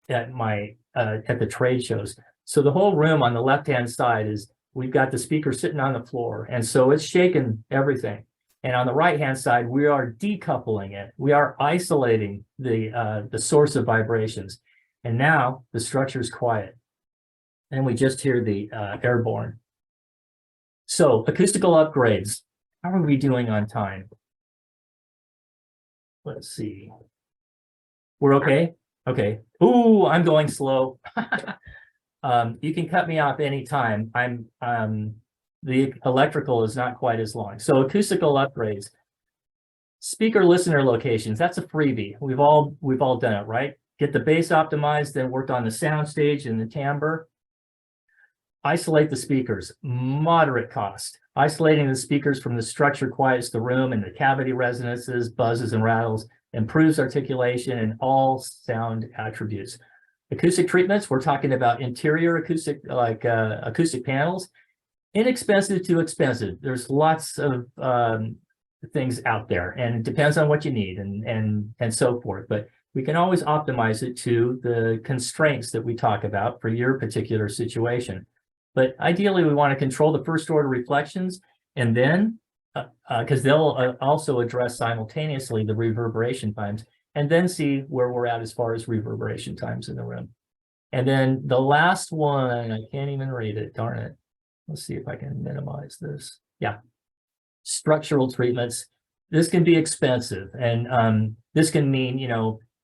the trade shows. So the whole room on the left-hand side is, we've got the speaker sitting on the floor, and so it's shaking everything. And on the right-hand side, we are decoupling it. We are isolating the source of vibrations. And now the structure is quiet, and we just hear the airborne. So acoustical upgrades. How are we doing on time? Let's see. We're okay? Okay. Ooh, I'm going slow. You can cut me off anytime. The electrical is not quite as long. So acoustical upgrades. Speaker listener locations, that's a freebie. We've all done it, right? Get the bass optimized, then work on the sound stage and the timbre. Isolate the speakers, moderate cost. Isolating the speakers from the structure quiets the room, and the cavity resonances, buzzes, and rattles, improves articulation and all sound attributes. Acoustic treatments, we're talking about interior acoustic, like acoustic panels. Inexpensive to expensive. There's lots of things out there, and it depends on what you need and so forth. But we can always optimize it to the constraints that we talk about for your particular situation. But ideally, we want to control the first order reflections, and then, because they'll also address simultaneously the reverberation times, and then see where we're at as far as reverberation times in the room. And then the last one, I can't even read it, darn it. Let's see if I can minimize this. Yeah, structural treatments. This can be expensive, and this can mean,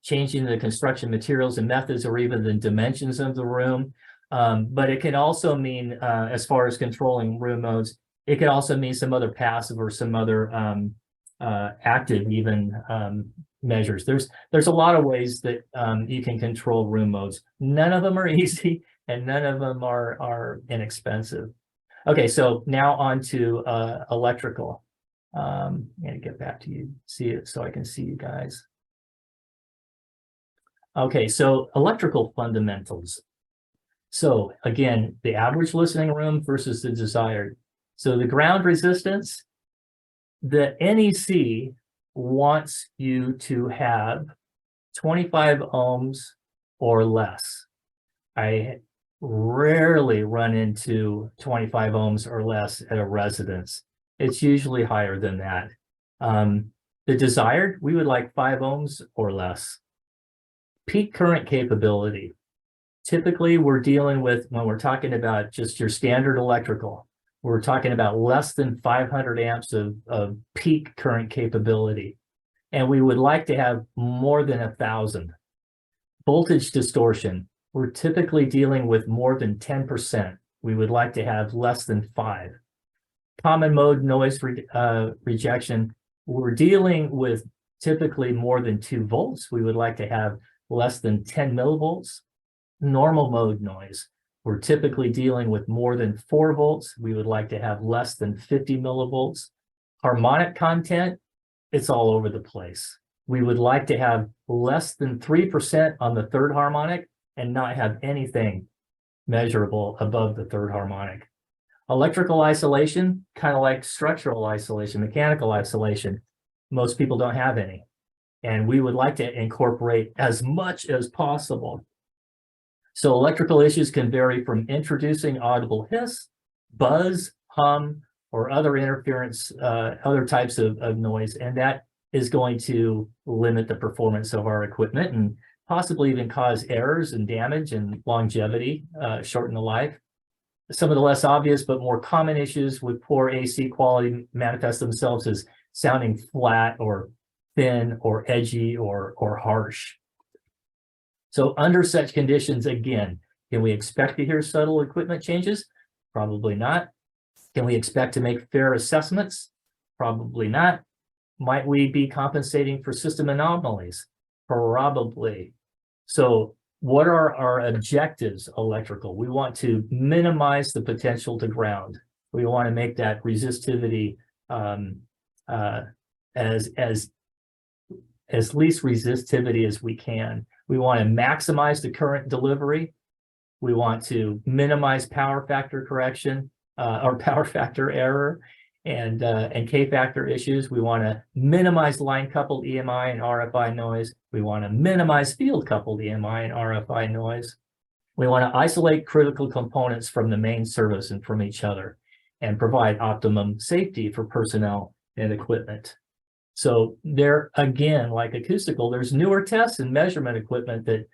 changing the construction materials and methods, or even the dimensions of the room. But it can also mean, as far as controlling room modes, it could also mean some other passive or some other active even measures. There's a lot of ways that you can control room modes. None of them are easy, and none of them are inexpensive. Okay, so now on to electrical. I'm gonna get back to you, see it so I can see you guys. Okay, so electrical fundamentals. So again, the average listening room versus the desired. So the ground resistance, the NEC wants you to have 25 ohms or less. I rarely run into 25 ohms or less at a residence. It's usually higher than that. The desired, we would like 5 ohms or less. Peak current capability. Typically, we're dealing with, when we're talking about just your standard electrical, we're talking about less than 500 amps of peak current capability. And we would like to have more than 1,000. Voltage distortion, we're typically dealing with more than 10%. We would like to have less than 5. Common mode noise rejection, we're dealing with typically more than 2 volts. We would like to have less than 10 millivolts. Normal mode noise, we're typically dealing with more than 4 volts. We would like to have less than 50 millivolts. Harmonic content, it's all over the place. We would like to have less than 3% on the third harmonic and not have anything measurable above the third harmonic. Electrical isolation, kind of like structural isolation, mechanical isolation. Most people don't have any. And we would like to incorporate as much as possible. So electrical issues can vary from introducing audible hiss, buzz, hum, or other interference, other types of noise. And that is going to limit the performance of our equipment and possibly even cause errors and damage and longevity, shorten the life. Some of the less obvious but more common issues with poor AC quality manifest themselves as sounding flat or thin or edgy or harsh. So under such conditions, again, can we expect to hear subtle equipment changes? Probably not. Can we expect to make fair assessments? Probably not. Might we be compensating for system anomalies? Probably. So what are our objectives electrical? We want to minimize the potential to ground. We want to make that resistivity as least resistivity as we can. We want to maximize the current delivery. We want to minimize power factor correction or power factor error and K-factor issues. We want to minimize line-coupled EMI and RFI noise. We want to minimize field-coupled EMI and RFI noise. We want to isolate critical components from the main service and from each other and provide optimum safety for personnel and equipment. So there, again, like acoustical, there's newer tests and measurement equipment that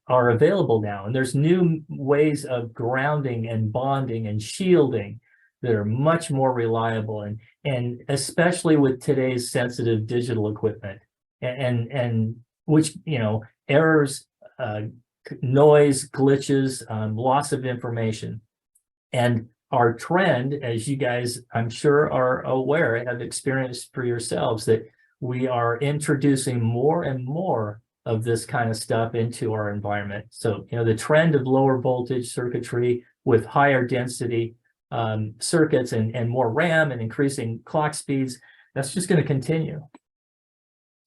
are available now. And there's new ways of grounding and bonding and shielding that are much more reliable, and especially with today's sensitive digital equipment and which, you know, errors, noise, glitches, loss of information. And our trend, as you guys, I'm sure, are aware, have experienced for yourselves, that we are introducing more and more of this kind of stuff into our environment. So, you know, the trend of lower voltage circuitry with higher density circuits and more RAM and increasing clock speeds, that's just going to continue.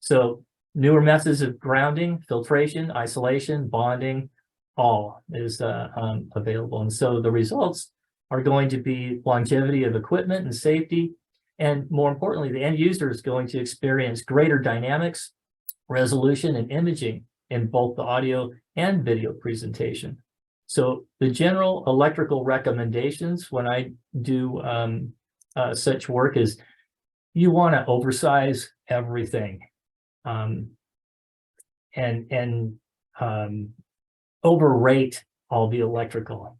So newer methods of grounding, filtration, isolation, bonding, all is available. And so the results are going to be longevity of equipment and safety. And more importantly, the end user is going to experience greater dynamics, resolution, and imaging in both the audio and video presentation. So the general electrical recommendations when I do such work is you want to oversize everything and overrate all the electrical.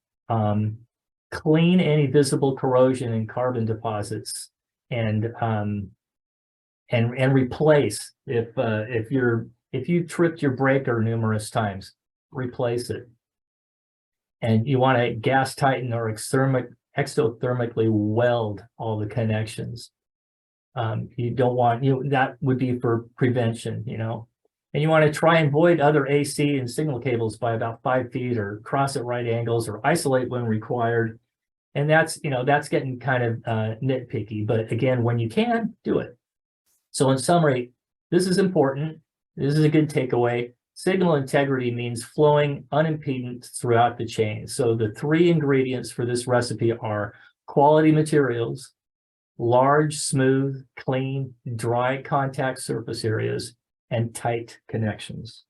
Clean any visible corrosion and carbon deposits, and replace if you tripped your breaker numerous times, replace it. And you want to gas tighten or exothermically weld all the connections. You don't want, that would be for prevention, you know. And you want to try and void other AC and signal cables by about 5 feet, or cross at right angles, or isolate when required. And that's, that's getting kind of nitpicky, but again, when you can, do it. So in summary, this is important. This is a good takeaway. Signal integrity means flowing unimpeded throughout the chain. So the three ingredients for this recipe are quality materials, large, smooth, clean, dry contact surface areas, and tight connections.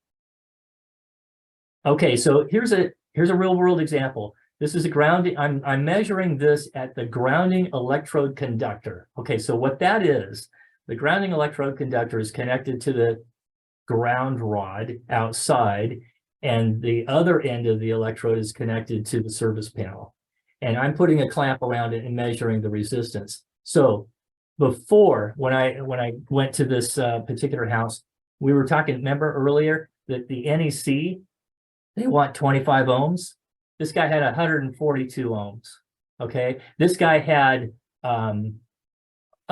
Okay, so here's a real world example. This is a grounding, I'm measuring this at the grounding electrode conductor. Okay, so what that is, the grounding electrode conductor is connected to the ground rod outside, and the other end of the electrode is connected to the service panel. And I'm putting a clamp around it and measuring the resistance. So before, when I went to this particular house, we were talking, remember earlier that the NEC, they want 25 ohms. This guy had 142 ohms. Okay, this guy had $1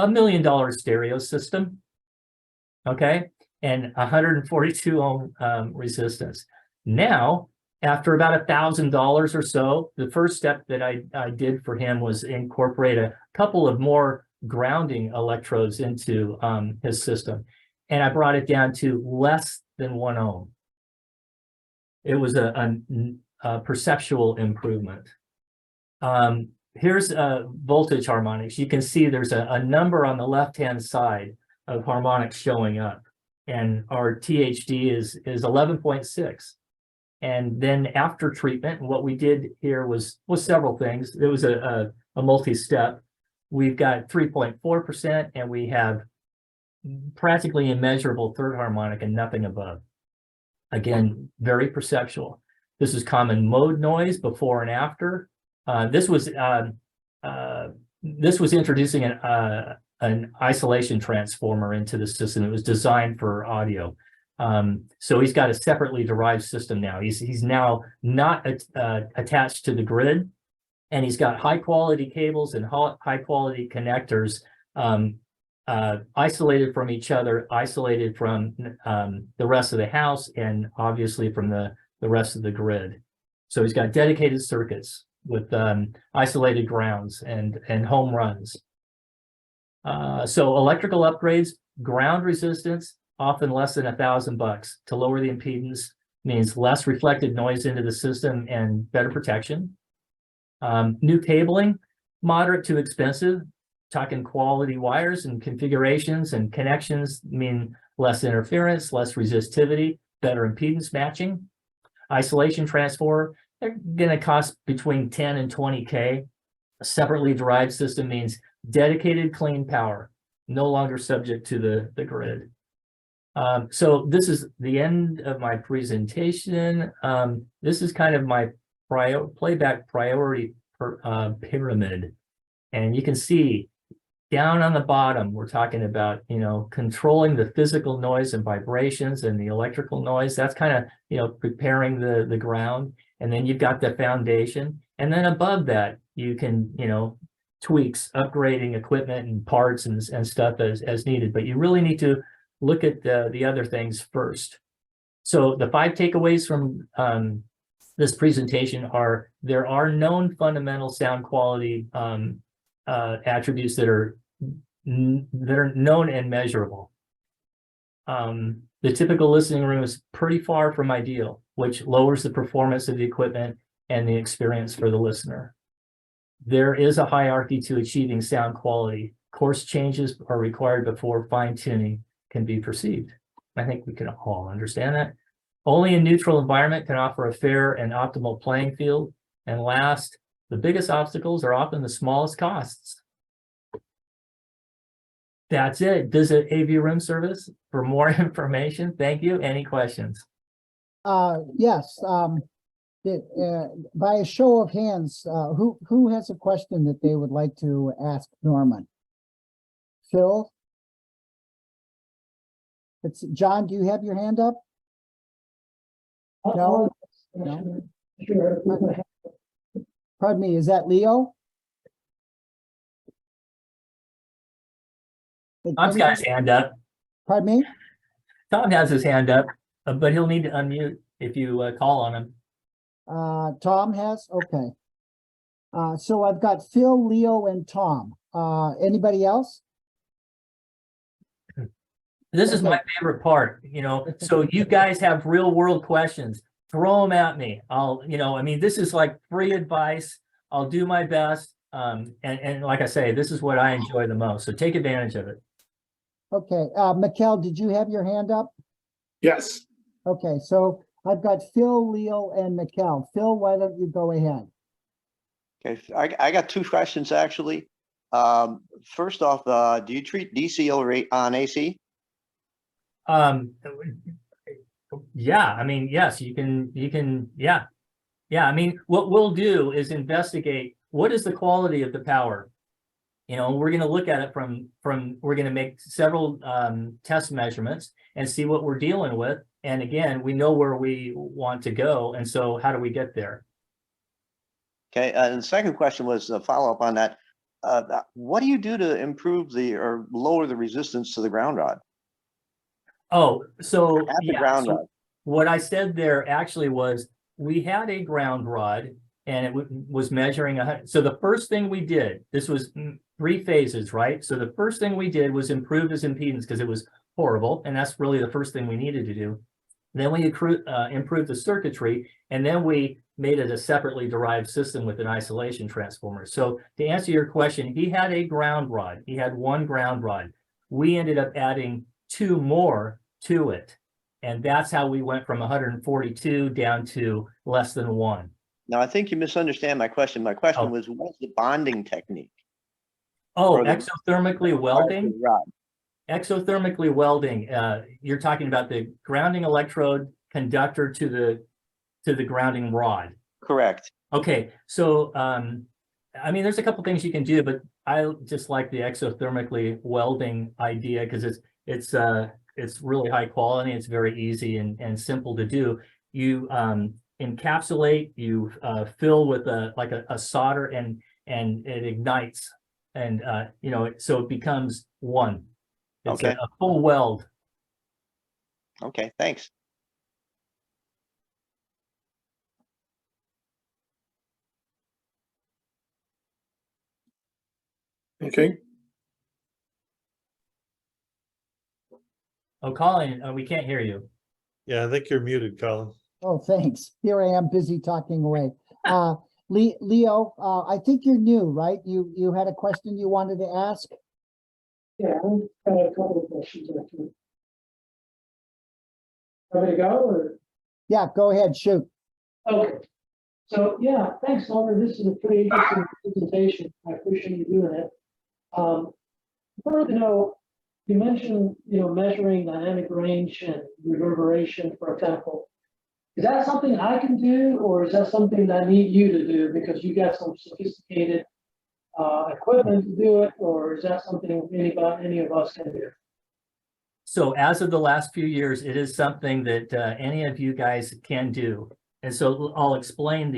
million stereo system. Okay, and 142 ohm resistance. Now, after about $1,000 or so, the first step that I did for him was incorporate a couple of more grounding electrodes into his system, and I brought it down to less than 1 ohm. It was a perceptual improvement. Here's voltage harmonics. You can see there's a number on the left-hand side of harmonics showing up, and our THD is 11.6. And then after treatment, what we did here was several things. It was a multi-step. We've got 3.4%, and we have practically immeasurable third harmonic and nothing above. Again, very perceptual. This is common mode noise before and after. This was introducing an isolation transformer into the system. It was designed for audio. So he's got a separately derived system now. He's now not attached to the grid, and he's got high quality cables and high quality connectors, isolated from each other, isolated from the rest of the house, and obviously from the rest of the grid. So he's got dedicated circuits with isolated grounds and home runs. So electrical upgrades, ground resistance, often less than $1,000 to lower the impedance, means less reflected noise into the system and better protection. New cabling, moderate to expensive, talking quality wires and configurations and connections mean less interference, less resistivity, better impedance matching. Isolation transformer, they're going to cost between 10 and 20K. A separately derived system means dedicated clean power, no longer subject to the grid. So this is the end of my presentation. This is kind of my playback priority pyramid. And you can see down on the bottom, we're talking about, controlling the physical noise and vibrations and the electrical noise. That's kind of, preparing the ground. And then you've got the foundation. And then above that, you can, tweaks, upgrading equipment and parts and stuff as needed. But you really need to look at the other things first. So the 5 takeaways from this presentation are: there are known fundamental sound quality attributes that are known and measurable. The typical listening room is pretty far from ideal, which lowers the performance of the equipment and the experience for the listener. There is a hierarchy to achieving sound quality. Course changes are required before fine-tuning can be perceived. I think we can all understand that. Only a neutral environment can offer a fair and optimal playing field. And last, the biggest obstacles are often the smallest costs. That's it. Visit AV Room Service for more information. Thank you. Any questions? Yes. By a show of hands, who has a question that they would like to ask Norman? Phil? It's John. Do you have your hand up? No. No. Sure. Pardon me. Is that Leo? Tom's got his hand up. Pardon me? Tom has his hand up, but he'll need to unmute if you call on him. Tom has? Okay. So I've got Phil, Leo, and Tom. Anybody else? This is Okay. my favorite part, so you guys have real world questions, throw them at me. I mean, this is like free advice. I'll do my best. And like I say, this is what I enjoy the most. So take advantage of it. Okay, Mikkel, did you have your hand up? Yes. Okay, so I've got Phil, Leo, and Mikkel. Phil, why don't you go ahead? Okay, I got two questions actually. First off, do you treat DC on AC? Yeah, I mean, yes, you can, yeah. I mean, what we'll do is investigate what is the quality of the power. We're going to look at it from we're going to make several test measurements and see what we're dealing with. And again, we know where we want to go. And so how do we get there? Okay, and the second question was a follow-up on that. What do you do to improve or lower the resistance to the ground rod? Oh, so, At the yeah, ground so rod. what I said there actually was we had a ground rod and it was measuring so the first thing we did, this was 3 phases, right? So the first thing we did was improve his impedance because it was horrible. And that's really the first thing we needed to do. Then we improved the circuitry, and then we made it a separately derived system with an isolation transformer. So to answer your question, he had a ground rod. He had 1 ground rod. We ended up adding 2 more to it. And that's how we went from 142 down to less than 1. Now, I think you misunderstand my question. My question Oh. was, what's the bonding technique? Oh, for the- exothermically welding? Rod? Exothermically welding, you're talking about the grounding electrode conductor to the grounding rod. Correct. Okay, so I mean, there's a couple things you can do, but I just like the exothermically welding idea because it's really high quality. It's very easy and simple to do. You encapsulate, you fill with a solder, and it ignites, and so it becomes one. It's Okay. a full weld. Okay, thanks. Okay. Oh, Colin, we can't hear you. Yeah, I think you're muted, Colin. Oh, thanks. Here I am busy talking away. Leo, I think you're new, right? You had a question you wanted to ask? Yeah, I've got a couple of questions actually. Ready to go or? Yeah, go ahead, shoot. Okay. So yeah, thanks, Norman. This is a pretty interesting presentation. I appreciate you doing it. I wanted to know, you mentioned, measuring dynamic range and reverberation, for example. Is that something I can do, or is that something that I need you to do because you got some sophisticated equipment to do it, or is that something any of us can do? So as of the last few years, it is something that any of you guys can do. And so I'll explain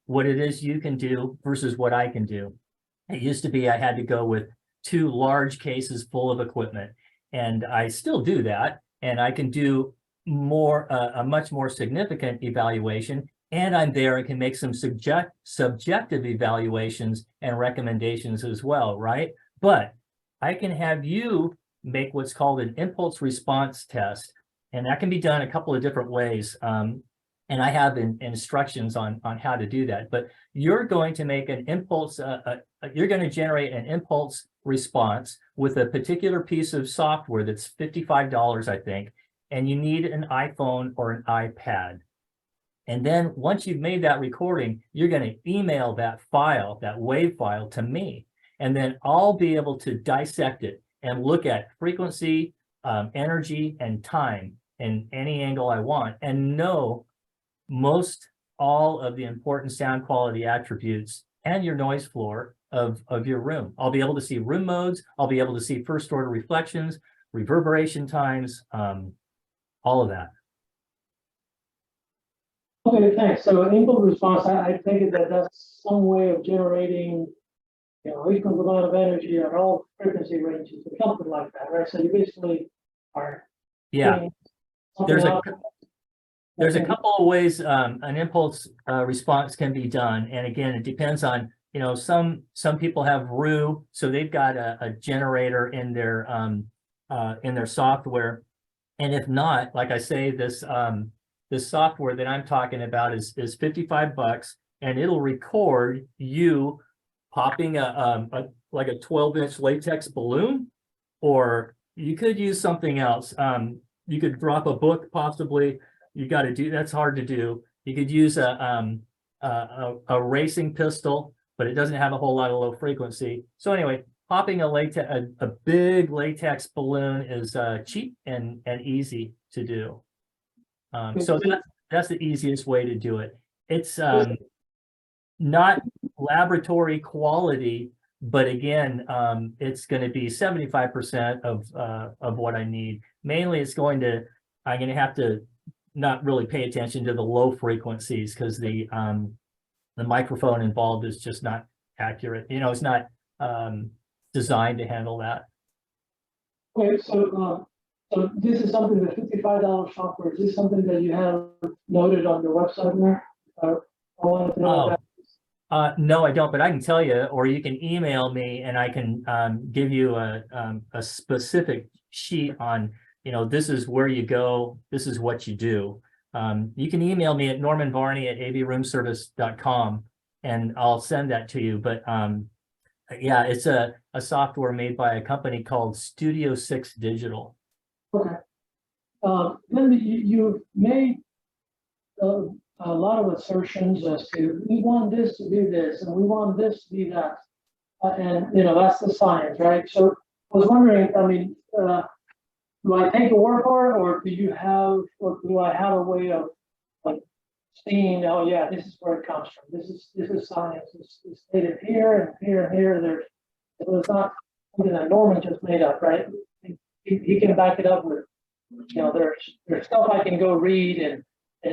what it is you can do versus what I can do. It used to be I had to go with 2 large cases full of equipment, and I still do that. And I can do a much more significant evaluation. And I'm there and can make some subjective evaluations and recommendations as well, right? But I can have you make what's called an impulse response test. And that can be done a couple of different ways. And I have instructions on how to do that. But you're going to make an impulse, you're going to generate an impulse response with a particular piece of software that's $55, I think. And you need an iPhone or an iPad. And then once you've made that recording, you're going to email that file, that WAV file, to me. And then I'll be able to dissect it and look at frequency, energy, and time in any angle I want, and know all of the important sound quality attributes and your noise floor of your room. I'll be able to see room modes. I'll be able to see first order reflections, reverberation times, all of that. Okay, thanks. So impulse response, I think that that's some way of generating, equal amount of energy at all frequency ranges or something like that, right? So you basically are. Yeah, getting something there's a out There's a Okay. couple of ways an impulse response can be done. And again, it depends on, some people have RU, so they've got a generator in their software. And if not, like I say, this software that I'm talking about is $55, and it'll record you popping like a 12-inch latex balloon, or you could use something else. You could drop a book possibly. You got to do, that's hard to do. You could use a racing pistol, but it doesn't have a whole lot of low frequency. So anyway, popping a big latex balloon is cheap and easy to do. So that's the easiest way to do it. It's not laboratory quality, but again, it's going to be 75% of what I need. Mainly, I'm going to have to not really pay attention to the low frequencies because the microphone involved is just not accurate. It's not designed to handle that. Okay, so this is something, the $55 software, is this something that you have noted on your website there? I wanted to know Oh. that. No, I don't, but I can tell you, or you can email me and I can give you a specific sheet on, this is where you go, this is what you do. You can email me at normanvarney@avroomservice.com and I'll send that to you. But yeah, it's a software made by a company called Studio 6 Digital. Okay. Then you made a lot of assertions as to, we want this to be this, and we want this to be that. And, that's the science, right? So I was wondering, do I take a word for it, or do I have a way of like seeing, oh yeah, this is where it comes from. This is science. It's stated here and here and here. It's not something that Norman just made up, right? He can back it up with, there's stuff I can go read and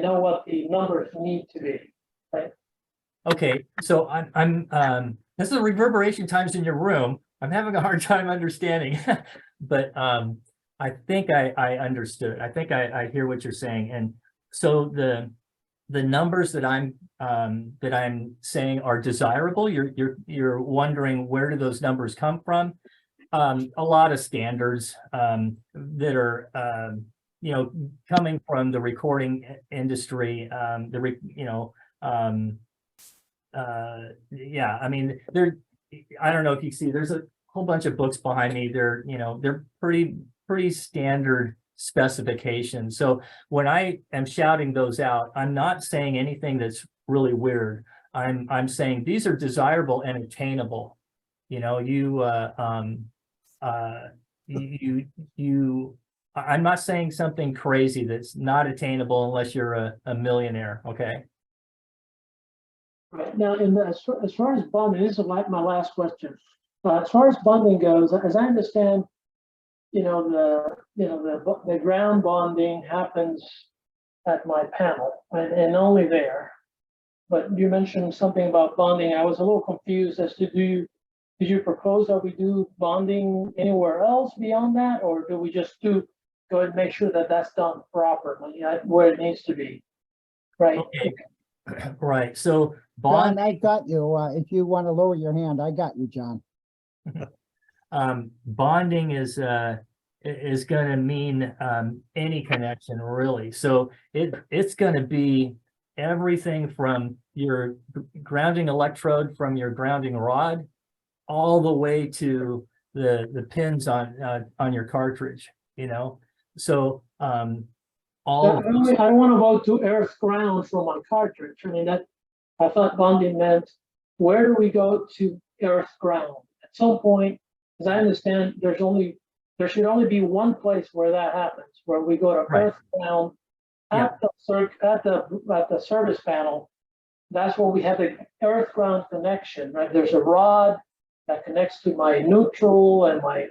know what the numbers need to be, right? Okay, so I'm this is the reverberation times in your room. I'm having a hard time understanding, but I think I understood. I think I hear what you're saying. And so the numbers that I'm saying are desirable. You're wondering, where do those numbers come from? A lot of standards that are coming from the recording industry. Yeah, I mean, I don't know if you see, there's a whole bunch of books behind me. They're pretty standard specifications. So when I am shouting those out, I'm not saying anything that's really weird. I'm saying these are desirable and attainable. I'm not saying something crazy that's not attainable unless you're a millionaire. Okay. Right. Now, as far as bonding, this is my last question. As far as bonding goes, as I understand, the ground bonding happens at my panel and only there. But you mentioned something about bonding. I was a little confused as to did you propose that we do bonding anywhere else beyond that, or do we just go ahead and make sure that that's done properly where it needs to be? Right. Okay. Right. So John, I got you. If you want to lower your hand, I got you, John. Bonding is going to mean any connection, really. So it's going to be everything from your grounding electrode from your grounding rod all the way to the pins on your cartridge. So all I don't want to go to earth ground from my cartridge. I mean, I thought bonding meant, where do we go to earth ground? At some point, as I understand, there should only be one place where that happens, where we go to Right. earth ground at the service panel. That's where we have the earth ground connection, right? There's a rod that connects to my neutral and my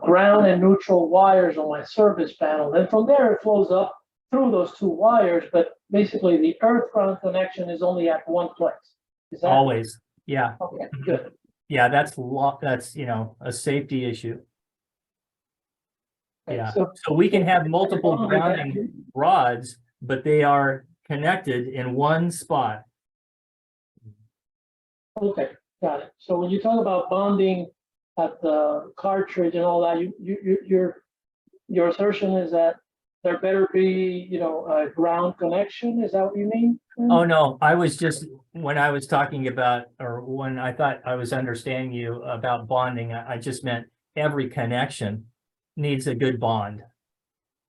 ground and neutral wires on my service panel. Then from there, it flows up through those two wires, but basically the earth ground connection is only at one place. Is that always? Yeah. okay? Good. Yeah, that's a safety issue. Okay, Yeah. so So we can have multiple grounding rods, but they are connected in one spot. Okay, got it. So when you talk about bonding at the cartridge and all that, your assertion is that there better be, a ground connection. Is that what you mean? Oh, no, I was just, when I was talking about, or when I thought I was understanding you about bonding, I just meant every connection needs a good bond,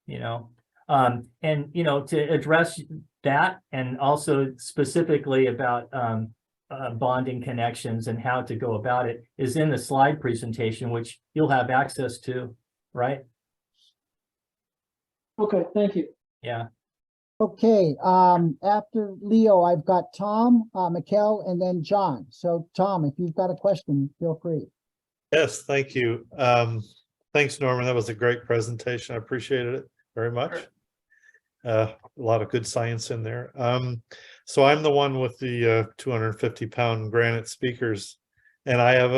and, to address that, and also specifically about bonding connections and how to go about it, is in the slide presentation, which you'll have access to, right? Okay, thank you. Yeah. Okay, after Leo, I've got Tom, Mikkel, and then John. So Tom, if you've got a question, feel free. Yes, thank you. Thanks, Norman. That was a great presentation. I appreciated it very much. A lot of good science in there. So I'm the one with the 250-pound granite speakers, and I have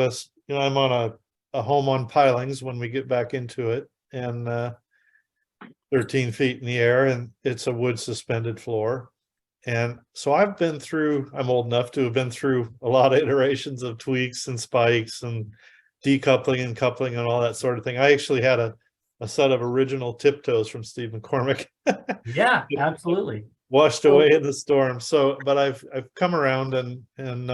I'm on a home on pilings when we get back into it, and 13 feet in the air, and it's a wood suspended floor. And so I'm old enough to have been through a lot of iterations of tweaks and spikes and decoupling and coupling and all that sort of thing. I actually had a set of original Tiptoes from Steve McCormick. Yeah, absolutely. Washed away in the storm. So, but I've come around, and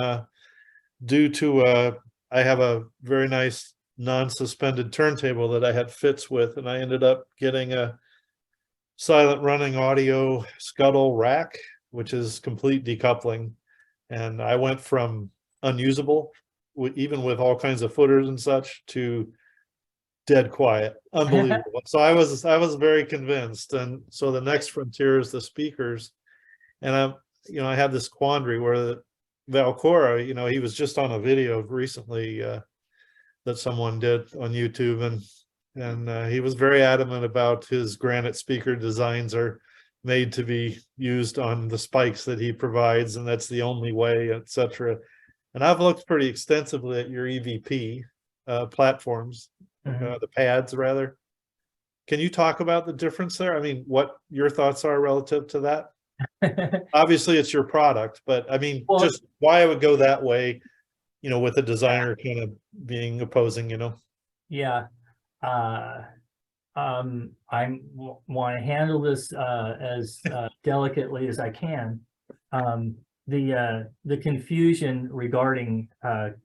due to I have a very nice non-suspended turntable that I had fits with, and I ended up getting a silent running audio scuttle rack, which is complete decoupling. And I went from unusable, even with all kinds of footers and such, to dead quiet. Unbelievable. So I was very convinced. And so the next frontier is the speakers. And I have this quandary where Valcora, he was just on a video recently that someone did on YouTube, and he was very adamant about his granite speaker designs are made to be used on the spikes that he provides, and that's the only way, etc. And I've looked pretty extensively at your EVP platforms, the pads rather. Can you talk about the difference there? I mean, what your thoughts are relative to that? Obviously, it's your product, but I mean, just why I would go that way, with a designer kind of being opposing, Yeah. I want to handle this as delicately as I can. The confusion regarding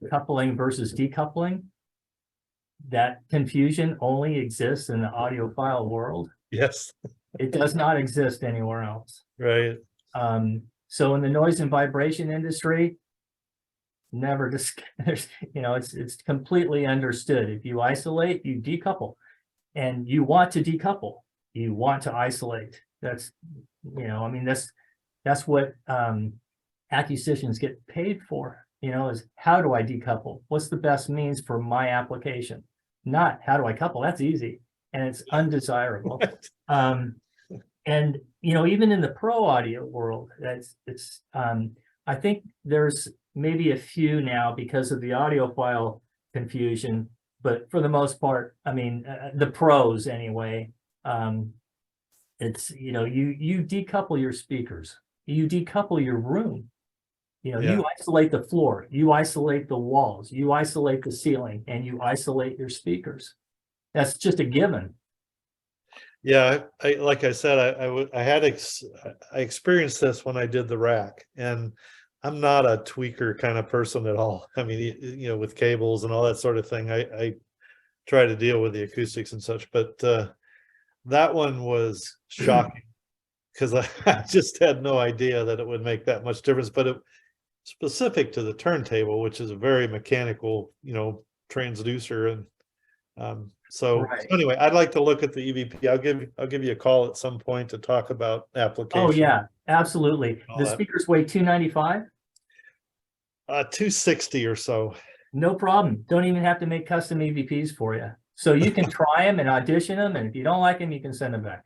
coupling versus decoupling, that confusion only exists in the audiophile world. Yes. It does not exist anywhere else. Right. So in the noise and vibration industry, never just, it's completely understood. If you isolate, you decouple, and you want to decouple, you want to isolate. That's, that's what acquisitions get paid for, is how do I decouple? What's the best means for my application? Not how do I couple? That's easy, and it's undesirable. And, even in the pro audio world, I think there's maybe a few now because of the audiophile confusion, but for the most part, the pros anyway, it's, you decouple your speakers, you decouple your room, you isolate the floor, you isolate the walls, you isolate the ceiling, and you isolate your speakers. That's just a given. Yeah, like I said, I experienced this when I did the rack, and I'm not a tweaker kind of person at all. I mean, with cables and all that sort of thing, I try to deal with the acoustics and such, but that one was shocking because I just had no idea that it would make that much difference. But it specific to the turntable, which is a very mechanical, transducer, and so anyway, I'd like to look at the EVP. I'll give you a call at some point to talk about application. Oh yeah, absolutely. The speakers weigh 295. 260 or so. No problem. Don't even have to make custom EVPs for you. So you can try them and audition them, and if you don't like them, you can send them back.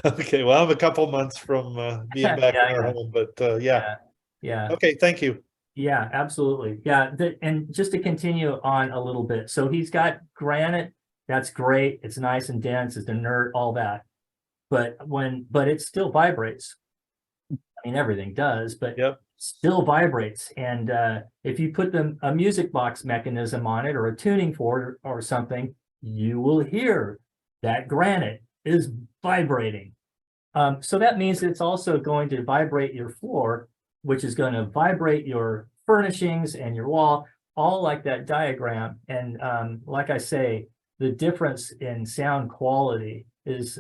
Okay, well, I'm a couple months from being back in our home, but yeah. Okay, thank you. Yeah, absolutely. Yeah, and just to continue on a little bit, so he's got granite. That's great. It's nice and dense. It's inert, all that. But it still vibrates. mean, everything does, but Yep. still vibrates. And if you put a music box mechanism on it or a tuning fork or something, you will hear that granite is vibrating. So that means it's also going to vibrate your floor, which is going to vibrate your furnishings and your wall, all like that diagram. And like I say, the difference in sound quality is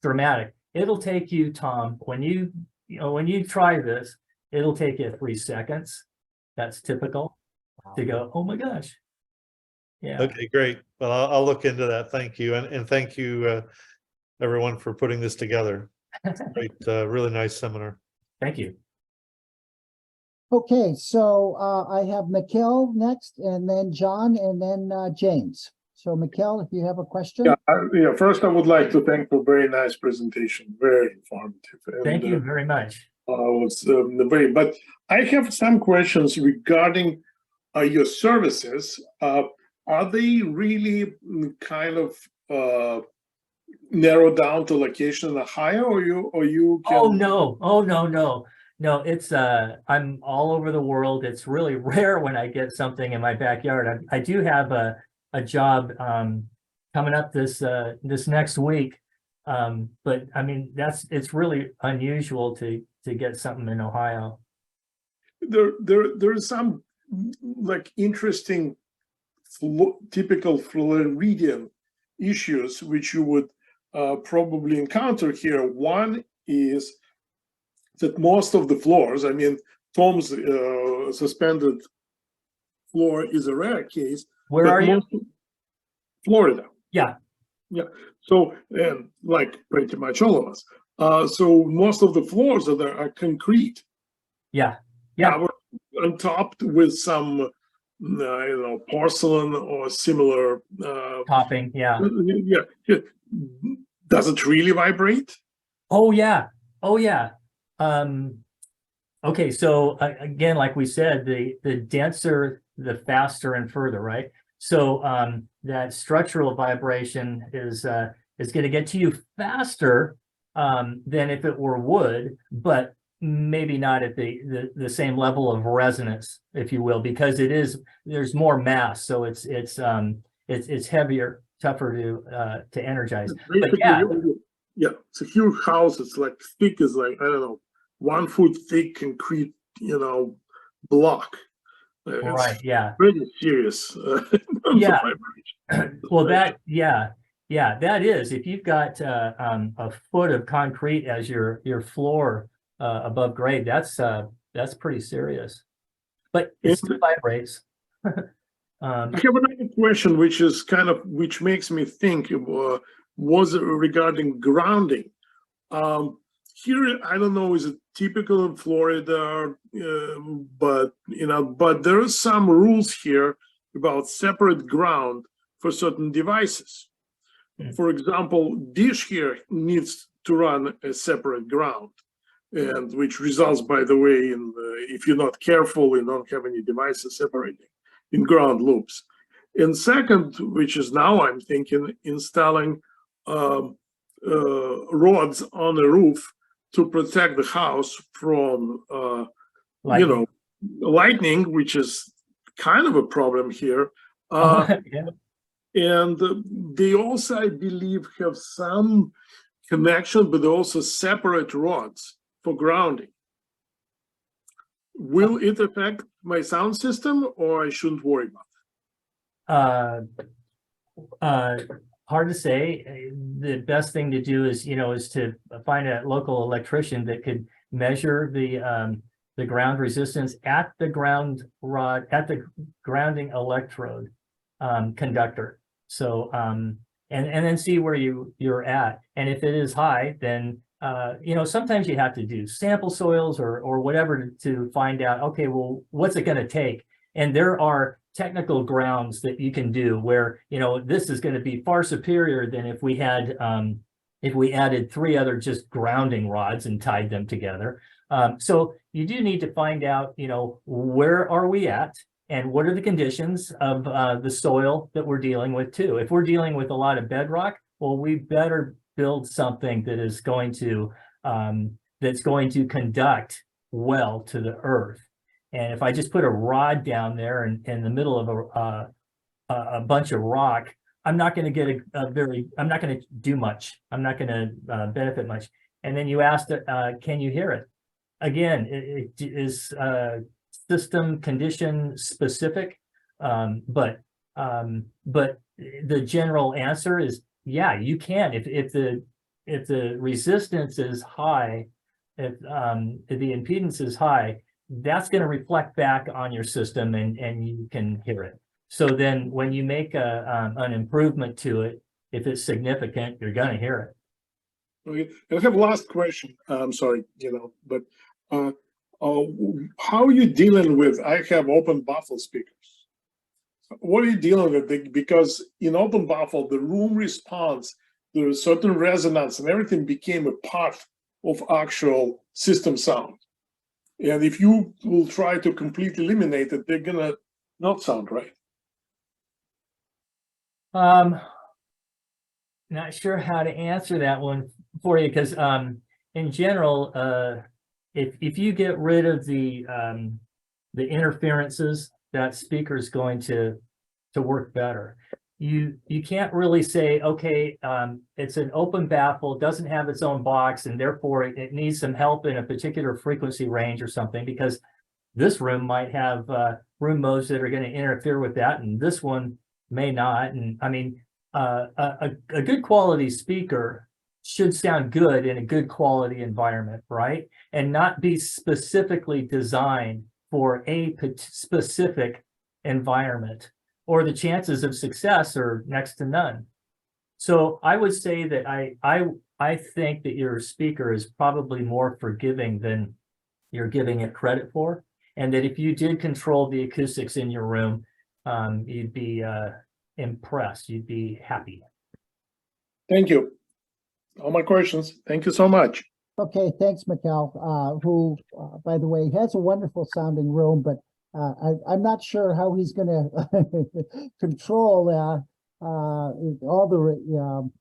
dramatic. It'll take you, Tom, when you try this, it'll take you 3 seconds. That's typical to go, oh my gosh. Yeah. Okay, great. Well, I'll look into that. Thank you. And thank you, everyone, for putting this together. Great, really nice seminar. Thank you. Okay, so I have Mikhail next, and then John, and then James. So Mikhail, if you have a question. Yeah, first I would like to thank for very nice presentation, very informative. And, Thank you very much. But I have some questions regarding your services. Are they really kind of narrowed down to location in Ohio, or you can? Oh no, it's I'm all over the world. It's really rare when I get something in my backyard. I do have a job coming up this next week, but I mean it's really unusual to get something in Ohio. There's some like interesting typical Floridian issues which you would probably encounter here. One is that most of the floors, I mean, Tom's suspended floor is a rare case. Where are you? Florida. Yeah. Yeah. So, and like pretty much all of us. So most of the floors are concrete. Yeah. Yeah. On top with some, porcelain or similar Topping. Yeah. Yeah. Does it really vibrate? Oh yeah. Oh yeah. Okay, so again, like we said, the denser, the faster and further, right? So that structural vibration is going to get to you faster than if it were wood, but maybe not at the same level of resonance, if you will, because there's more mass, so it's heavier, tougher to energize. But yeah, it's a huge house. It's like thick as like, I don't know, 1 foot thick concrete, block. Right. Yeah. Pretty serious. Yeah. Well, that is, if you've got a foot of concrete as your floor above grade, that's pretty serious. But it still vibrates. I have another question, which makes me think was regarding grounding. Here, I don't know, is it typical in Florida, but there are some rules here about separate ground for certain devices. For example, dish here needs to run a separate ground, and which results, by the way, in if you're not careful, you don't have any devices separating in ground loops. And second, which is now I'm thinking, installing rods on the roof to protect the house from lightning, which is kind of a problem here. Yeah. And they also, I believe, have some connection, but they also separate rods for grounding. Will it affect my sound system, or I shouldn't worry about it? Hard to say. The best thing to do is to find a local electrician that could measure the ground resistance at the ground rod, at the grounding electrode conductor. So and then see where you're at. And if it is high, then sometimes you have to do sample soils or whatever to find out, okay, well, what's it going to take? And there are technical grounds that you can do where, this is going to be far superior than if we added 3 other just grounding rods and tied them together. So you do need to find out, where are we at and what are the conditions of the soil that we're dealing with too. If we're dealing with a lot of bedrock, well, we better build something that is going to that's going to conduct well to the earth. And if I just put a rod down there in the middle of a bunch of rock, I'm not going to get I'm not going to do much. I'm not going to benefit much. And then you asked, can you hear it? Again, it is system condition specific, but the general answer is, yeah, you can. If the resistance is high, if the impedance is high, that's going to reflect back on your system, and you can hear it. So then when you make an improvement to it, if it's significant, you're going to hear it. Okay, I have a last question. I'm sorry, but how are you dealing with, I have open baffle speakers. What are you dealing with? Because in open baffle, the room response, there is certain resonance and everything became a part of actual system sound. And if you will try to completely eliminate it, they're gonna not sound right. Not sure how to answer that one for you, because in general, if you get rid of the interferences, that speaker is going to work better. You can't really say, okay, it's an open baffle, doesn't have its own box, and therefore it needs some help in a particular frequency range or something, because this room might have room modes that are going to interfere with that, and this one may not. And I mean, a good quality speaker should sound good in a good quality environment, right? And not be specifically designed for a specific environment, or the chances of success are next to none. So I would say that I think that your speaker is probably more forgiving than you're giving it credit for, and that if you did control the acoustics in your room, you'd be impressed, you'd be happy. Thank you. All my questions. Thank you so much. Okay, thanks, Mikhail, who, by the way, has a wonderful sounding room, but I'm not sure how he's going to control all the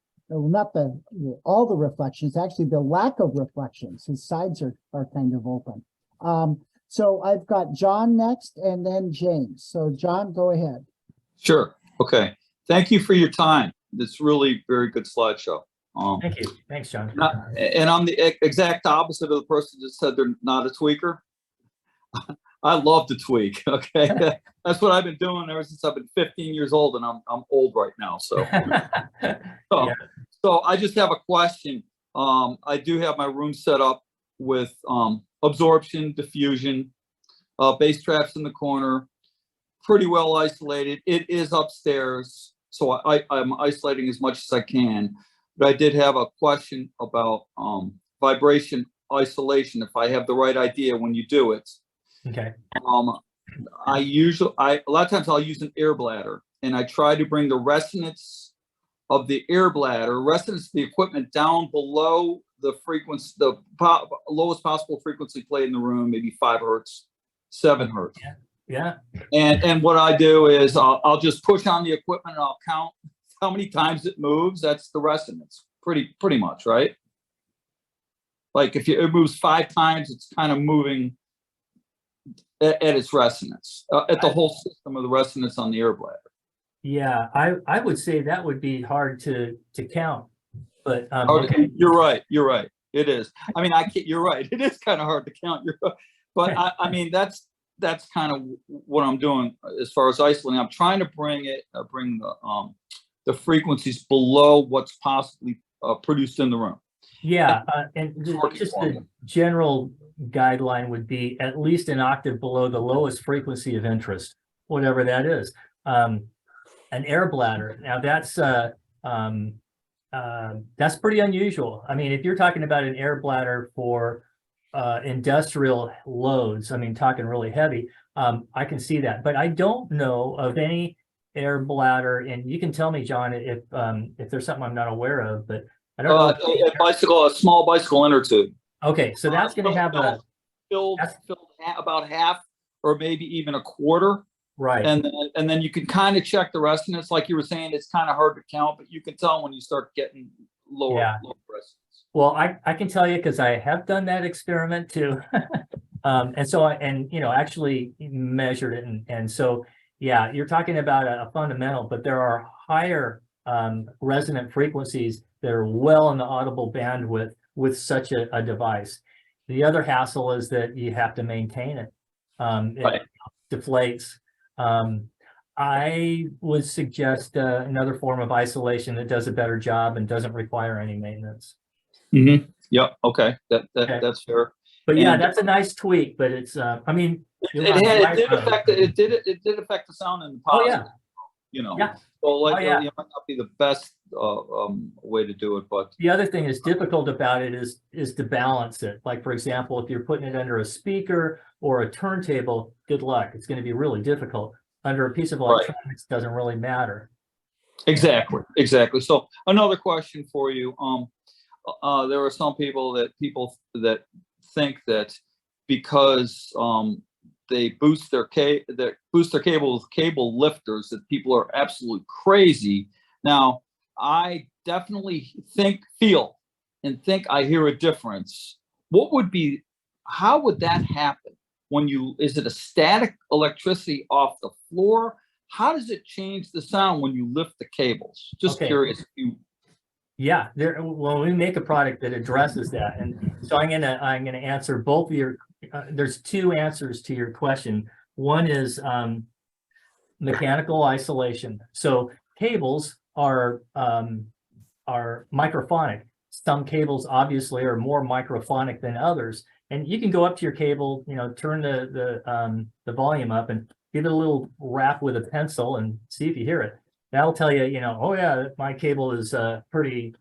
all the reflections. Actually, the lack of reflections. His sides are kind of open. So I've got John next, and then James. So John, go ahead. Sure. Okay. Thank you for your time. It's really very good slideshow. Thank you. Thanks, John. And I'm the exact opposite of the person that said they're not a tweaker. I love to tweak. Okay, that's what I've been doing ever since I've been 15 years old, and I'm old right now. So, so I just have a question. I do have my room set up with absorption, diffusion, bass traps in the corner, pretty well isolated. It is upstairs, so I'm isolating as much as I can. But I did have a question about vibration isolation, if I have the right idea when you do it. Okay. A lot of times I'll use an air bladder, and I try to bring the resonance of the air bladder, resonance of the equipment, down below the frequency, the lowest possible frequency played in the room, maybe 5 hertz, 7 hertz. Yeah. And what I do is I'll just push on the equipment and I'll count how many times it moves. That's the resonance, pretty much, right? Like if it moves 5 times, it's kind of moving at its resonance, at the whole system of the resonance on the air bladder. Yeah, I would say that would be hard to count, but okay. You're right. It is. I mean, you're right. It is kind of hard to count. But I mean, that's kind of what I'm doing as far as isolating. I'm trying to bring the frequencies below what's possibly produced in the room. Yeah, and just the general guideline would be at least an octave below the lowest frequency of interest, whatever that is. An air bladder. Now that's pretty unusual. I mean, if you're talking about an air bladder for industrial loads, I mean, talking really heavy, I can see that, but I don't know of any air bladder. And you can tell me, John, if there's something I'm not aware of, but I don't know. A small bicycle inner tube. Okay, so that's going to have filled about half, or maybe even a quarter. Right. And then you can kind of check the resonance, like you were saying. It's kind of hard to count, but you can tell when you start getting lower resonance. Well, I can tell you because I have done that experiment too. And so actually measured it. And so, yeah, you're talking about a fundamental, but there are higher resonant frequencies that are well in the audible bandwidth with such a device. The other hassle is that you have to maintain it. Right. It deflates. I would suggest another form of isolation that does a better job and doesn't require any maintenance. Mm-hmm. Yep. Okay. Okay. That's fair. But yeah, And that's a nice tweak, but it's, I mean. it did affect the sound in the Oh, positive. yeah. You know, Yeah. so like, Oh, yeah. it might not be the best way to do it, but The other thing that's difficult about it is to balance it. Like, for example, if you're putting it under a speaker or a turntable, good luck. It's going to be really difficult. Under a piece of electronics, doesn't really matter. exactly. So another question for you. There are some people that think that because they boost their cable with cable lifters, that people are absolutely crazy. Now, I definitely feel I hear a difference. How would that happen? Is it a static electricity off the floor? How does it change the sound when you lift the cables? Just curious. Yeah, well, we make a product that addresses that, and so I'm gonna answer both of your. There's two answers to your question. One is mechanical isolation. So cables are microphonic. Some cables obviously are more microphonic than others, and you can go up to your cable, turn the volume up and give it a little rap with a pencil and see if you hear it. That'll tell you, oh yeah, my cable is pretty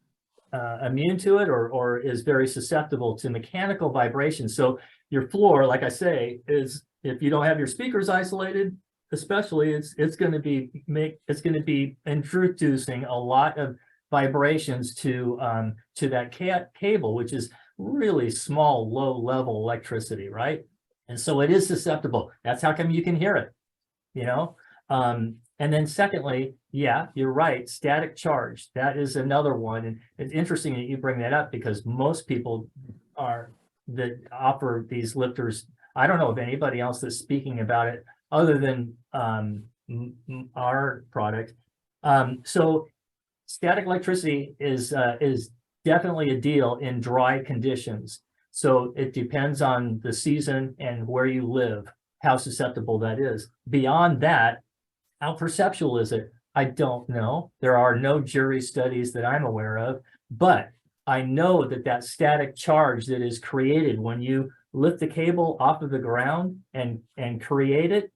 immune to it or is very susceptible to mechanical vibrations. So your floor, like I say, is if you don't have your speakers isolated, especially, it's going to be introducing a lot of vibrations to that cable, which is really small, low level electricity, right? And so it is susceptible. That's how come you can hear it, And then secondly, yeah, you're right, static charge, that is another one. And it's interesting that you bring that up because most people that offer these lifters, I don't know of anybody else that's speaking about it other than our product. So static electricity is definitely a deal in dry conditions. So it depends on the season and where you live, how susceptible that is. Beyond that, how perceptual is it? I don't know. There are no jury studies that I'm aware of, but I know that static charge that is created when you lift the cable off of the ground and create it,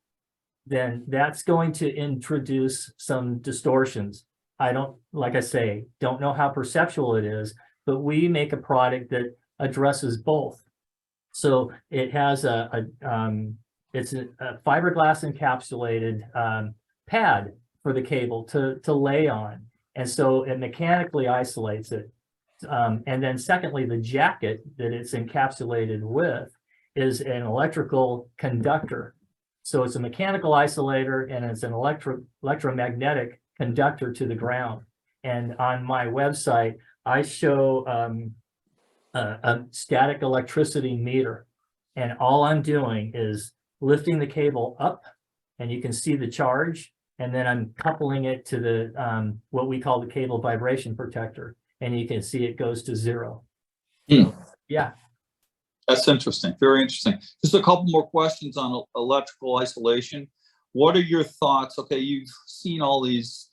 then that's going to introduce some distortions. I don't, like I say, don't know how perceptual it is, but we make a product that addresses both. So it has it's a fiberglass encapsulated pad for the cable to lay on. And so it mechanically isolates it. And then secondly, the jacket that it's encapsulated with is an electrical conductor. So it's a mechanical isolator and it's an electromagnetic conductor to the ground. And on my website, I show a static electricity meter. And all I'm doing is lifting the cable up and you can see the charge. And then I'm coupling it to the what we call the cable vibration protector. And you can see it goes to 0. So, yeah. That's interesting. Very interesting. Just a couple more questions on electrical isolation. What are your thoughts? Okay, you've seen all these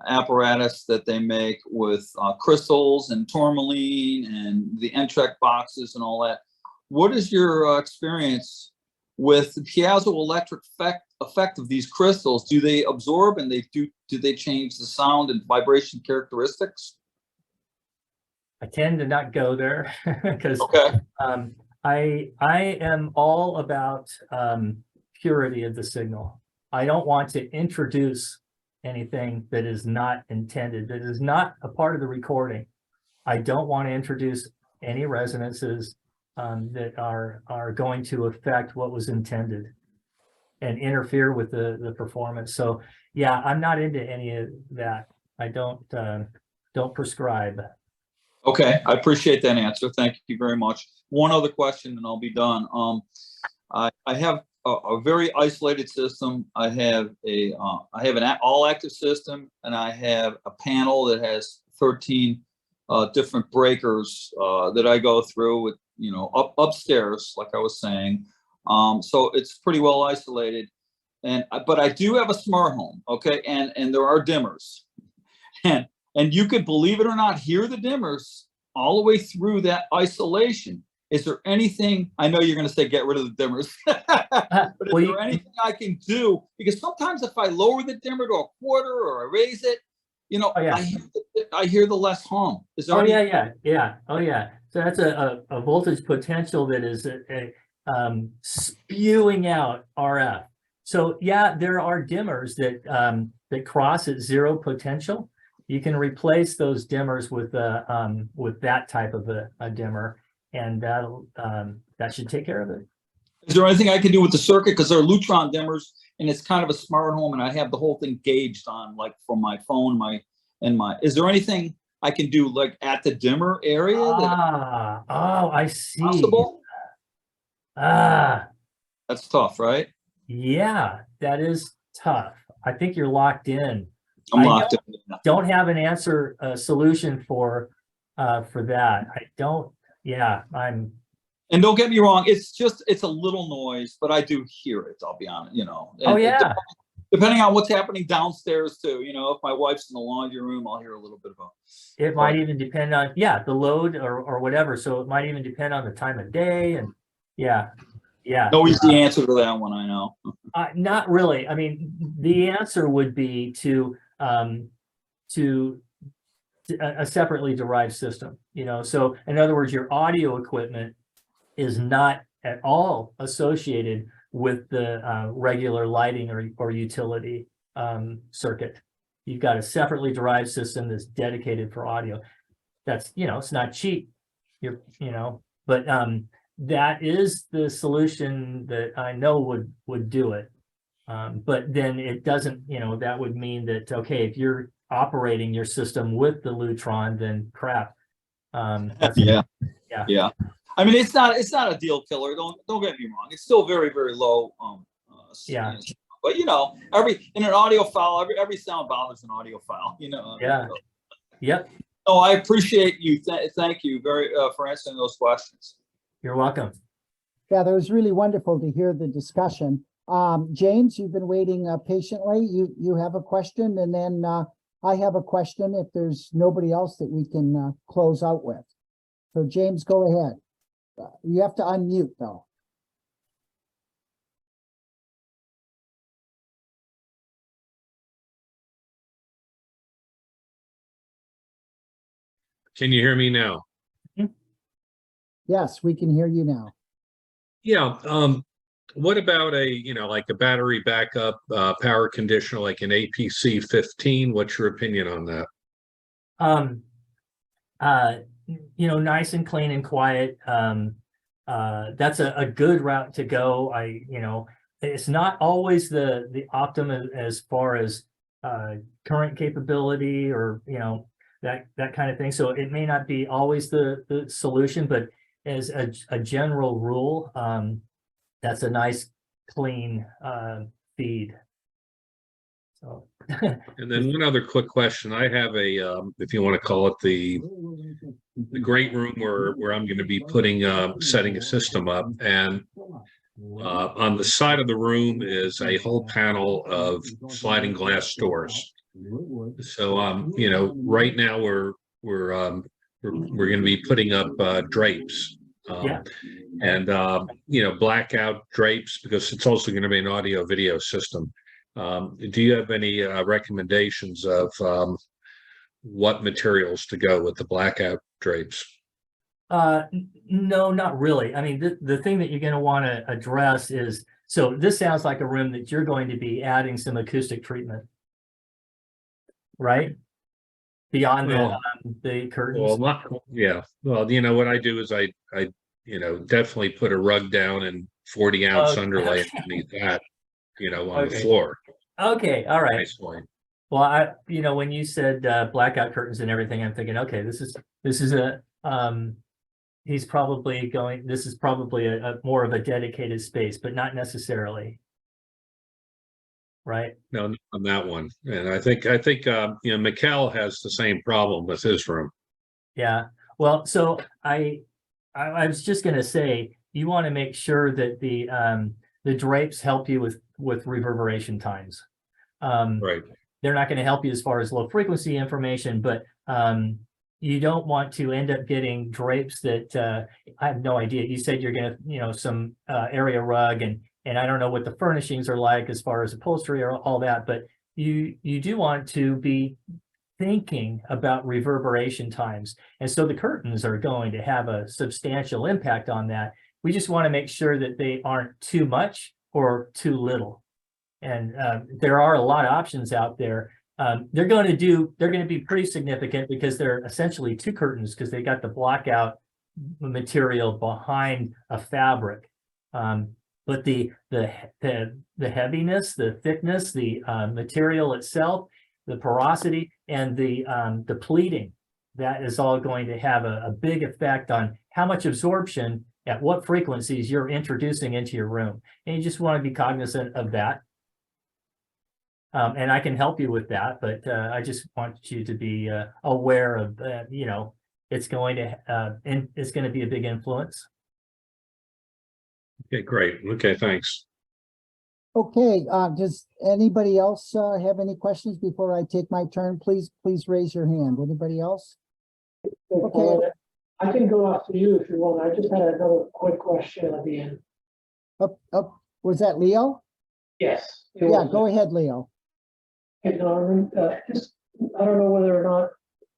apparatus that they make with crystals and tourmaline and the Entreck boxes and all that. What is your experience with the piezoelectric effect of these crystals? Do they absorb and do they change the sound and vibration characteristics? I tend to not go there because okay. I am all about purity of the signal. I don't want to introduce anything that is not intended, that is not a part of the recording. I don't want to introduce any resonances that are going to affect what was intended and interfere with the performance. So yeah, I'm not into any of that. I don't prescribe. Okay, I appreciate that answer. Thank you very much. One other question and I'll be done. I have a very isolated system. I have an all active system, and I have a panel that has 13 different breakers that I go through with, upstairs, like I was saying. So it's pretty well isolated. But I do have a smart home, okay, and there are dimmers, and you could, believe it or not, hear the dimmers all the way through that isolation. Is there anything, I know you're going to say get rid of the dimmers, but is there anything I can do? Because sometimes if I lower the dimmer to a quarter or I raise it, I hear the less hum. Is there So that's a voltage potential that is spewing out RF. So yeah, there are dimmers that cross at zero potential. You can replace those dimmers with that type of a dimmer, and that should take care of it. Is there anything I can do with the circuit? Because there are Lutron dimmers, and it's kind of a smart home, and I have the whole thing gauged on, like, from my phone, is there anything I can do, like, at the dimmer area? I see. Possible? That's tough, right? Yeah, that is tough. I think you're locked in. I'm locked in. Don't have an answer, solution for that. I don't. Yeah, I'm. And don't get me wrong, it's a little noise, but I do hear it. I'll be honest, depending on what's happening downstairs too. If my wife's in the laundry room, I'll hear a little bit of It might even depend on the load or whatever. So it might even depend on the time of day, and no easy answer to that one, I know. Not really. I mean, the answer would be to a separately derived system. So in other words, your audio equipment is not at all associated with the regular lighting or utility circuit. You've got a separately derived system that's dedicated for audio. That's, it's not cheap, but that is the solution that I know would do it. But then it doesn't, that would mean that, okay, if you're operating your system with the Lutron, then crap. Yeah. I mean, it's not a deal killer. Don't get me wrong. It's still very, very low. But in an audiophile, every sound bothers an audiophile. Yep. Oh, I appreciate you. Thank you for answering those questions. You're welcome. Yeah, that was really wonderful to hear the discussion. James, you've been waiting patiently. You have a question, and then I have a question if there's nobody else that we can close out with. So James, go ahead. You have to unmute though. Can you hear me now? Yes, we can hear you now. Yeah. What about like a battery backup power conditioner, like an APC 15? What's your opinion on that? Nice and clean and quiet. That's a good route to go. It's not always the optimum as far as current capability or that kind of thing. So it may not be always the solution, but as a general rule, that's a nice clean feed. So. And then one other quick question. I have if you want to call it the great room where I'm going to be setting a system up, and on the side of the room is a whole panel of sliding glass doors. So right now we're going to be putting up drapes. And blackout drapes, because it's also going to be an audio video system. Do you have any recommendations of what materials to go with the blackout drapes? No, not really. I mean, the thing that you're going to want to address is, so this sounds like a room that you're going to be adding some acoustic treatment, right? Beyond the curtains. Well, yeah. Well, what I do is I definitely put a rug down and 40-ounce underlay underneath that, on the floor. Okay, all right. Nice one. Well, when you said blackout curtains and everything, I'm thinking, okay, this is a this is probably a more of a dedicated space, but not necessarily. Right? No, not on that one. And I think Mikkel has the same problem with his room. Yeah. Well, so I was just gonna say, you want to make sure that the drapes help you with reverberation times. Right. They're not going to help you as far as low frequency information, but you don't want to end up getting drapes that I have no idea. You said you're going to, some area rug, and I don't know what the furnishings are like as far as upholstery or all that, but you do want to be thinking about reverberation times. And so the curtains are going to have a substantial impact on that. We just want to make sure that they aren't too much or too little. And there are a lot of options out there. They're going to be pretty significant because they're essentially two curtains, because they got the blackout material behind a fabric. But the heaviness, the thickness, the material itself, the porosity, and the pleating, that is all going to have a big effect on how much absorption at what frequencies you're introducing into your room. And you just want to be cognizant of that. And I can help you with that, but I just want you to be aware of that. It's going to be a big influence. Okay, great. Okay, thanks. Okay, does anybody else have any questions before I take my turn? Please raise your hand. Anybody else? Okay. I can go after you if you want. I just had another quick question at the end. Was that Leo? Yes. Yeah, go ahead, Leo. Hey, Norman, I don't know whether or not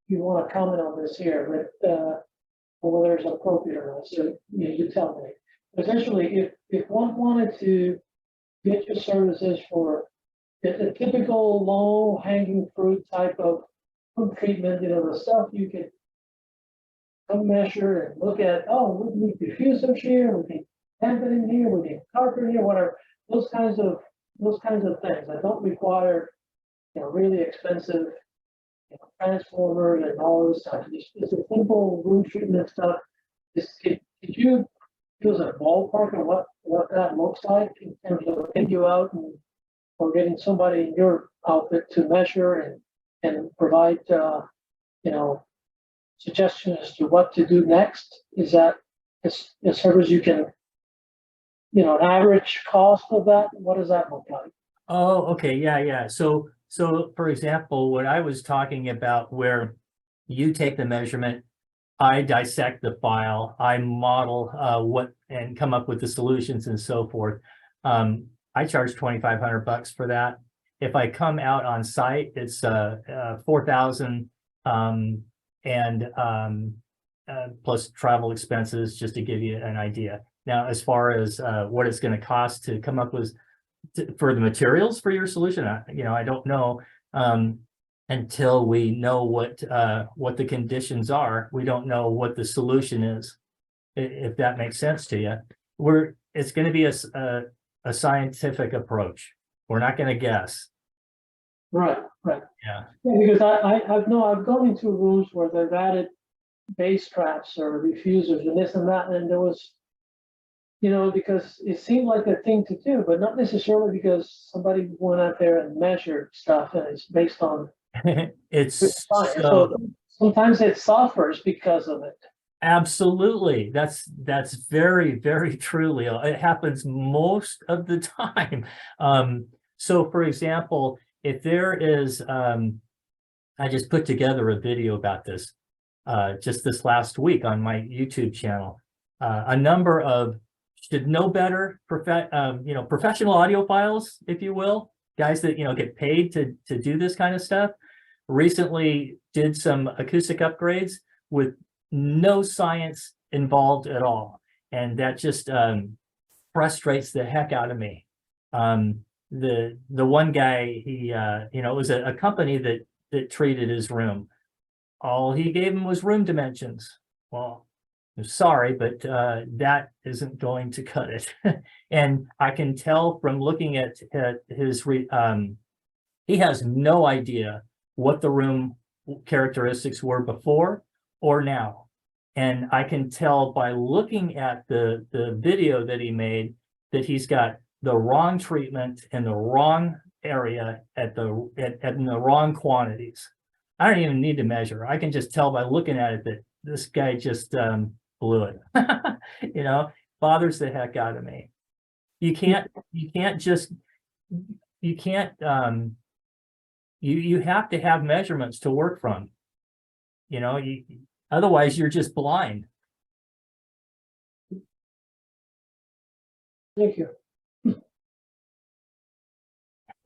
you want to comment on this here, but or whether it's appropriate or not. So you tell me. Essentially, if one wanted to get your services for the typical low hanging fruit type of food treatment, the stuff you could come measure and look at, we need diffusers here, we need tamper in here, we need carpet here, whatever, those kinds of things that don't require really expensive transformers and all this stuff. It's a simple room treatment stuff. Could you give us a ballpark of what that looks like in terms of getting you out or getting somebody in your outfit to measure and provide suggestions as to what to do next? Is that as far as you can, an average cost of that? What does that look like? Oh, okay. Yeah. So for example, what I was talking about, where you take the measurement, I dissect the file, I model and come up with the solutions and so forth. I charge $2,500 for that. If I come out on site, it's $4,000 plus travel expenses, just to give you an idea. Now, as far as what it's going to cost to come up with for the materials for your solution, I don't know until we know what the conditions are. We don't know what the solution is, if that makes sense to you. It's going to be a scientific approach. We're not going to guess. Right. Yeah. Because I've gone into rooms where they've added base traps or diffusers and this and that, and there was, because it seemed like a thing to do, but not necessarily because somebody went out there and measured stuff and it's based on it's so sometimes it suffers because of it. Absolutely. That's very, very true, Leo. It happens most of the time. So for example, if there is, I just put together a video about this just this last week on my YouTube channel. A number of should know better professional audiophiles, if you will, guys that get paid to do this kind of stuff, recently did some acoustic upgrades with no science involved at all, and that just frustrates the heck out of me. The one guy, he it was a company that treated his room. All he gave him was room dimensions. Well, I'm sorry, but that isn't going to cut it. And I can tell from looking at his He has no idea what the room characteristics were before or now. And I can tell by looking at the video that he made that he's got the wrong treatment in the wrong area in the wrong quantities. I don't even need to measure. I can just tell by looking at it that this guy just blew it. You know, bothers the heck out of me. You can't you have to have measurements to work from. You know, otherwise you're just blind. Thank you.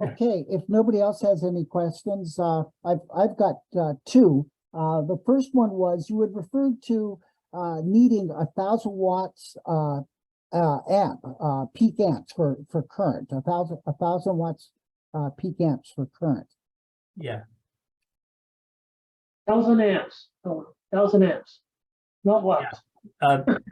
Okay, if nobody else has any questions, I've got two. The first one was you had referred to needing 1,000 watts amp peak amps for current, 1,000 watts peak amps for current. Yeah. 1,000 amps. Oh, 1,000 amps. Not watts.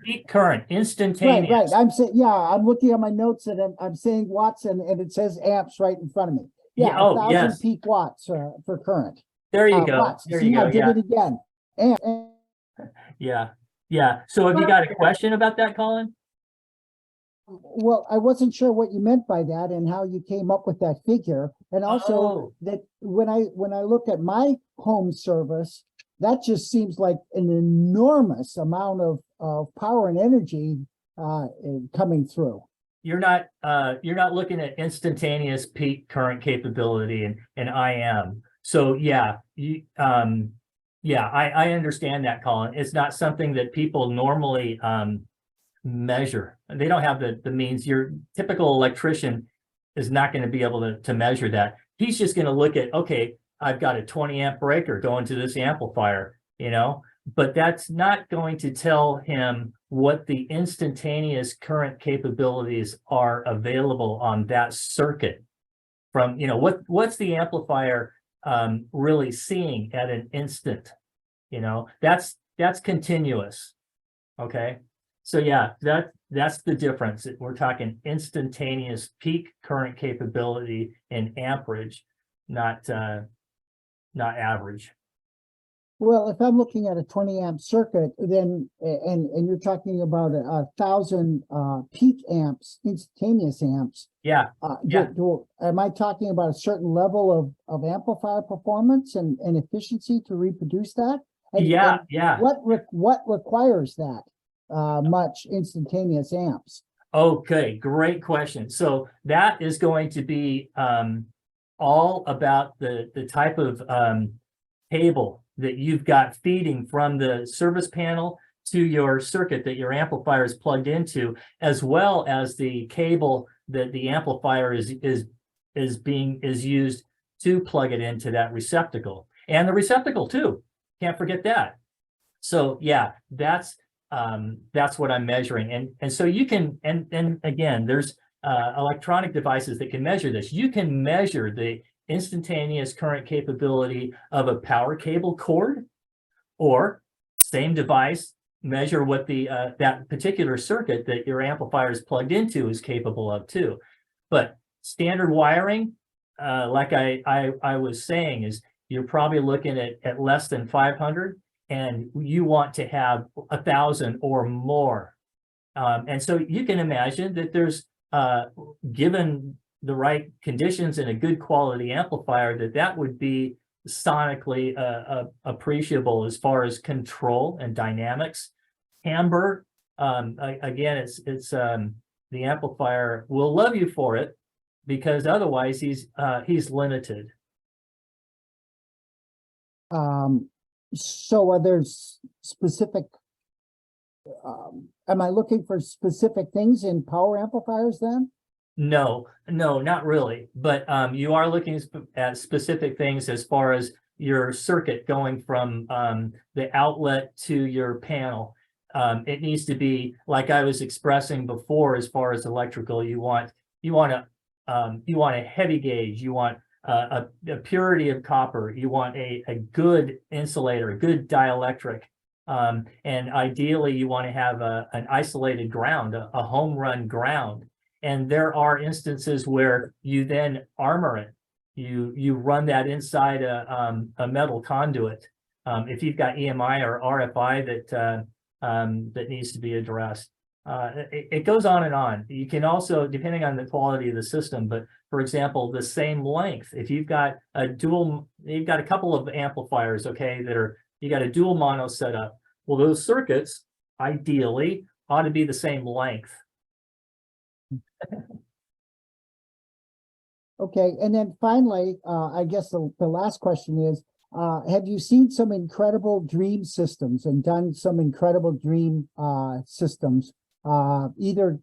Peak current, instantaneous. Right. I'm saying, yeah, I'm looking at my notes and I'm saying watts and it says amps right in front of me. Yeah, Oh, 1,000 yes. peak watts for current. There you go. Watts. There See, you go. I did Yeah. it again. Yeah. Yeah. So have you got a question about that, Colin? Well, I wasn't sure what you meant by that and how you came up with that figure. And also Oh. that when I look at my home service, that just seems like an enormous amount of power and energy coming through. You're not looking at instantaneous peak current capability and IM. So yeah, I understand that, Colin. It's not something that people normally measure. They don't have the means. Your typical electrician is not going to be able to measure that. He's just going to look at, okay, I've got a 20 amp breaker going to this amplifier, you know, but that's not going to tell him what the instantaneous current capabilities are available on that circuit. From, you know, what's the amplifier really seeing at an instant? You know, that's continuous. Okay. So yeah, that's the difference. We're talking instantaneous peak current capability in amperage, not average. Well, if I'm looking at a 20 amp circuit, then and you're talking about 1,000 peak amps, instantaneous amps. Yeah. Yeah. Am I talking about a certain level of amplifier performance and efficiency to reproduce that? And what requires that much instantaneous amps? Okay, great question. So that is going to be all about the type of cable that you've got feeding from the service panel to your circuit that your amplifier is plugged into, as well as the cable that the amplifier is used to plug it into that receptacle, and the receptacle too. Can't forget that. So yeah, that's what I'm measuring, and so you can, and again, there's electronic devices that can measure this. You can measure the instantaneous current capability of a power cable cord, or same device, measure what the that particular circuit that your amplifier is plugged into is capable of too. But standard wiring, like I was saying, is you're probably looking at less than 500, and you want to have 1,000 or more. And so you can imagine that there's, given the right conditions and a good quality amplifier, that would be sonically appreciable as far as control and dynamics. Timbre, again, it's the amplifier will love you for it, because otherwise he's limited. So are there specific, am I looking for specific things in power amplifiers then? No, not really. But you are looking at specific things as far as your circuit going from the outlet to your panel. It needs to be, like I was expressing before, as far as electrical, you want a heavy gauge, you want a purity of copper, you want a good insulator, a good dielectric, and ideally you want to have an isolated ground, a home run ground. And there are instances where you then armor it you run that inside a metal conduit. If you've got EMI or RFI that needs to be addressed. It goes on and on. You can also, depending on the quality of the system, but for example, the same length, if you've got you've got a couple of amplifiers, okay, you got a dual mono setup. Well, those circuits ideally ought to be the same length. Okay, and then finally, I guess the last question is, have you seen some incredible dream systems and done some incredible dream systems, either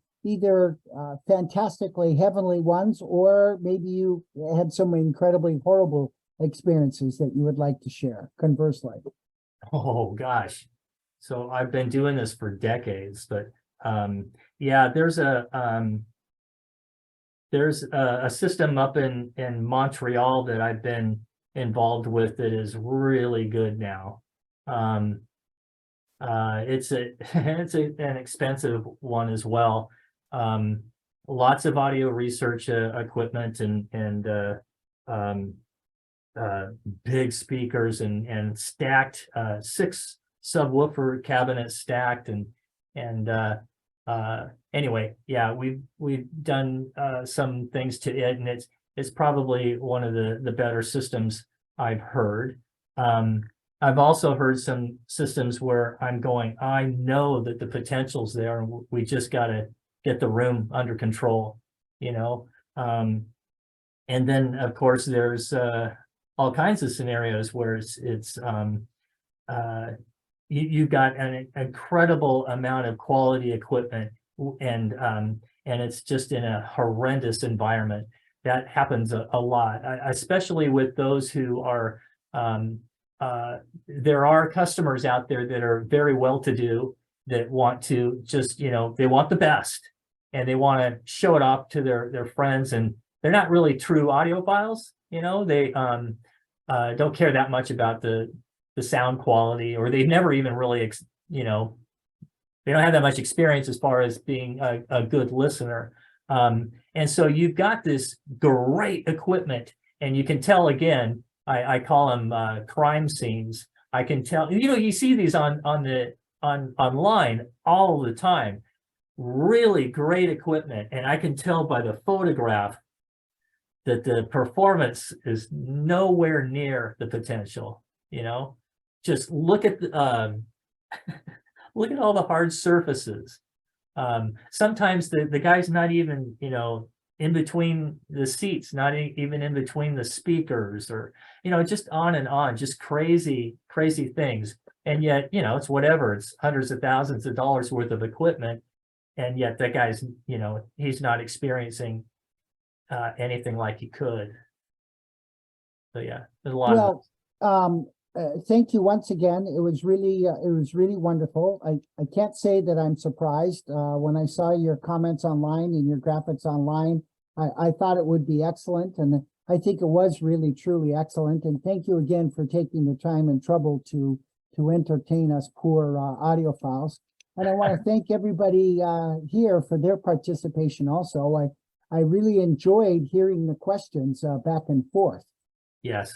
fantastically heavenly ones, or maybe you had some incredibly horrible experiences that you would like to share, conversely? Oh gosh. So I've been doing this for decades, but yeah, there's a system up in Montreal that I've been involved with that is really good now. It's an expensive one as well. Lots of audio research equipment and big speakers and stacked 6 subwoofer cabinets stacked and anyway, yeah, we've done some things to it, and it's probably one of the better systems I've heard. I've also heard some systems where I'm going, I know that the potential's there, and we just got to get the room under control, you know. And then of course there's all kinds of scenarios where you've got an incredible amount of quality equipment, and it's just in a horrendous environment. That happens a lot, especially with those who are, there are customers out there that are very well-to-do that want to just, you know, they want the best and they want to show it off to their friends, and they're not really true audiophiles, you know, they don't care that much about the sound quality, or they've never even really, you know, they don't have that much experience as far as being a good listener. And so you've got this great equipment, and you can tell, again, I call them crime scenes. I can tell, you know, you see these online all the time, really great equipment. And I can tell by the photograph that the performance is nowhere near the potential, you know. Just look at the, look at all the hard surfaces. Sometimes the guy's not even, you know, in between the seats, not even in between the speakers, or, you know, just on and on, just crazy things. And yet, you know, it's whatever, it's hundreds of thousands of dollars worth of equipment. And yet that guy's, you know, he's not experiencing anything like he could. So yeah, there's a lot of thank you once again. It was really wonderful. I can't say that I'm surprised. When I saw your comments online and your graphics online, I thought it would be excellent, and I think it was really truly excellent. And thank you again for taking the time and trouble to entertain us poor audiophiles. And I want to thank everybody here for their participation also. I really enjoyed hearing the questions back and forth. Yes,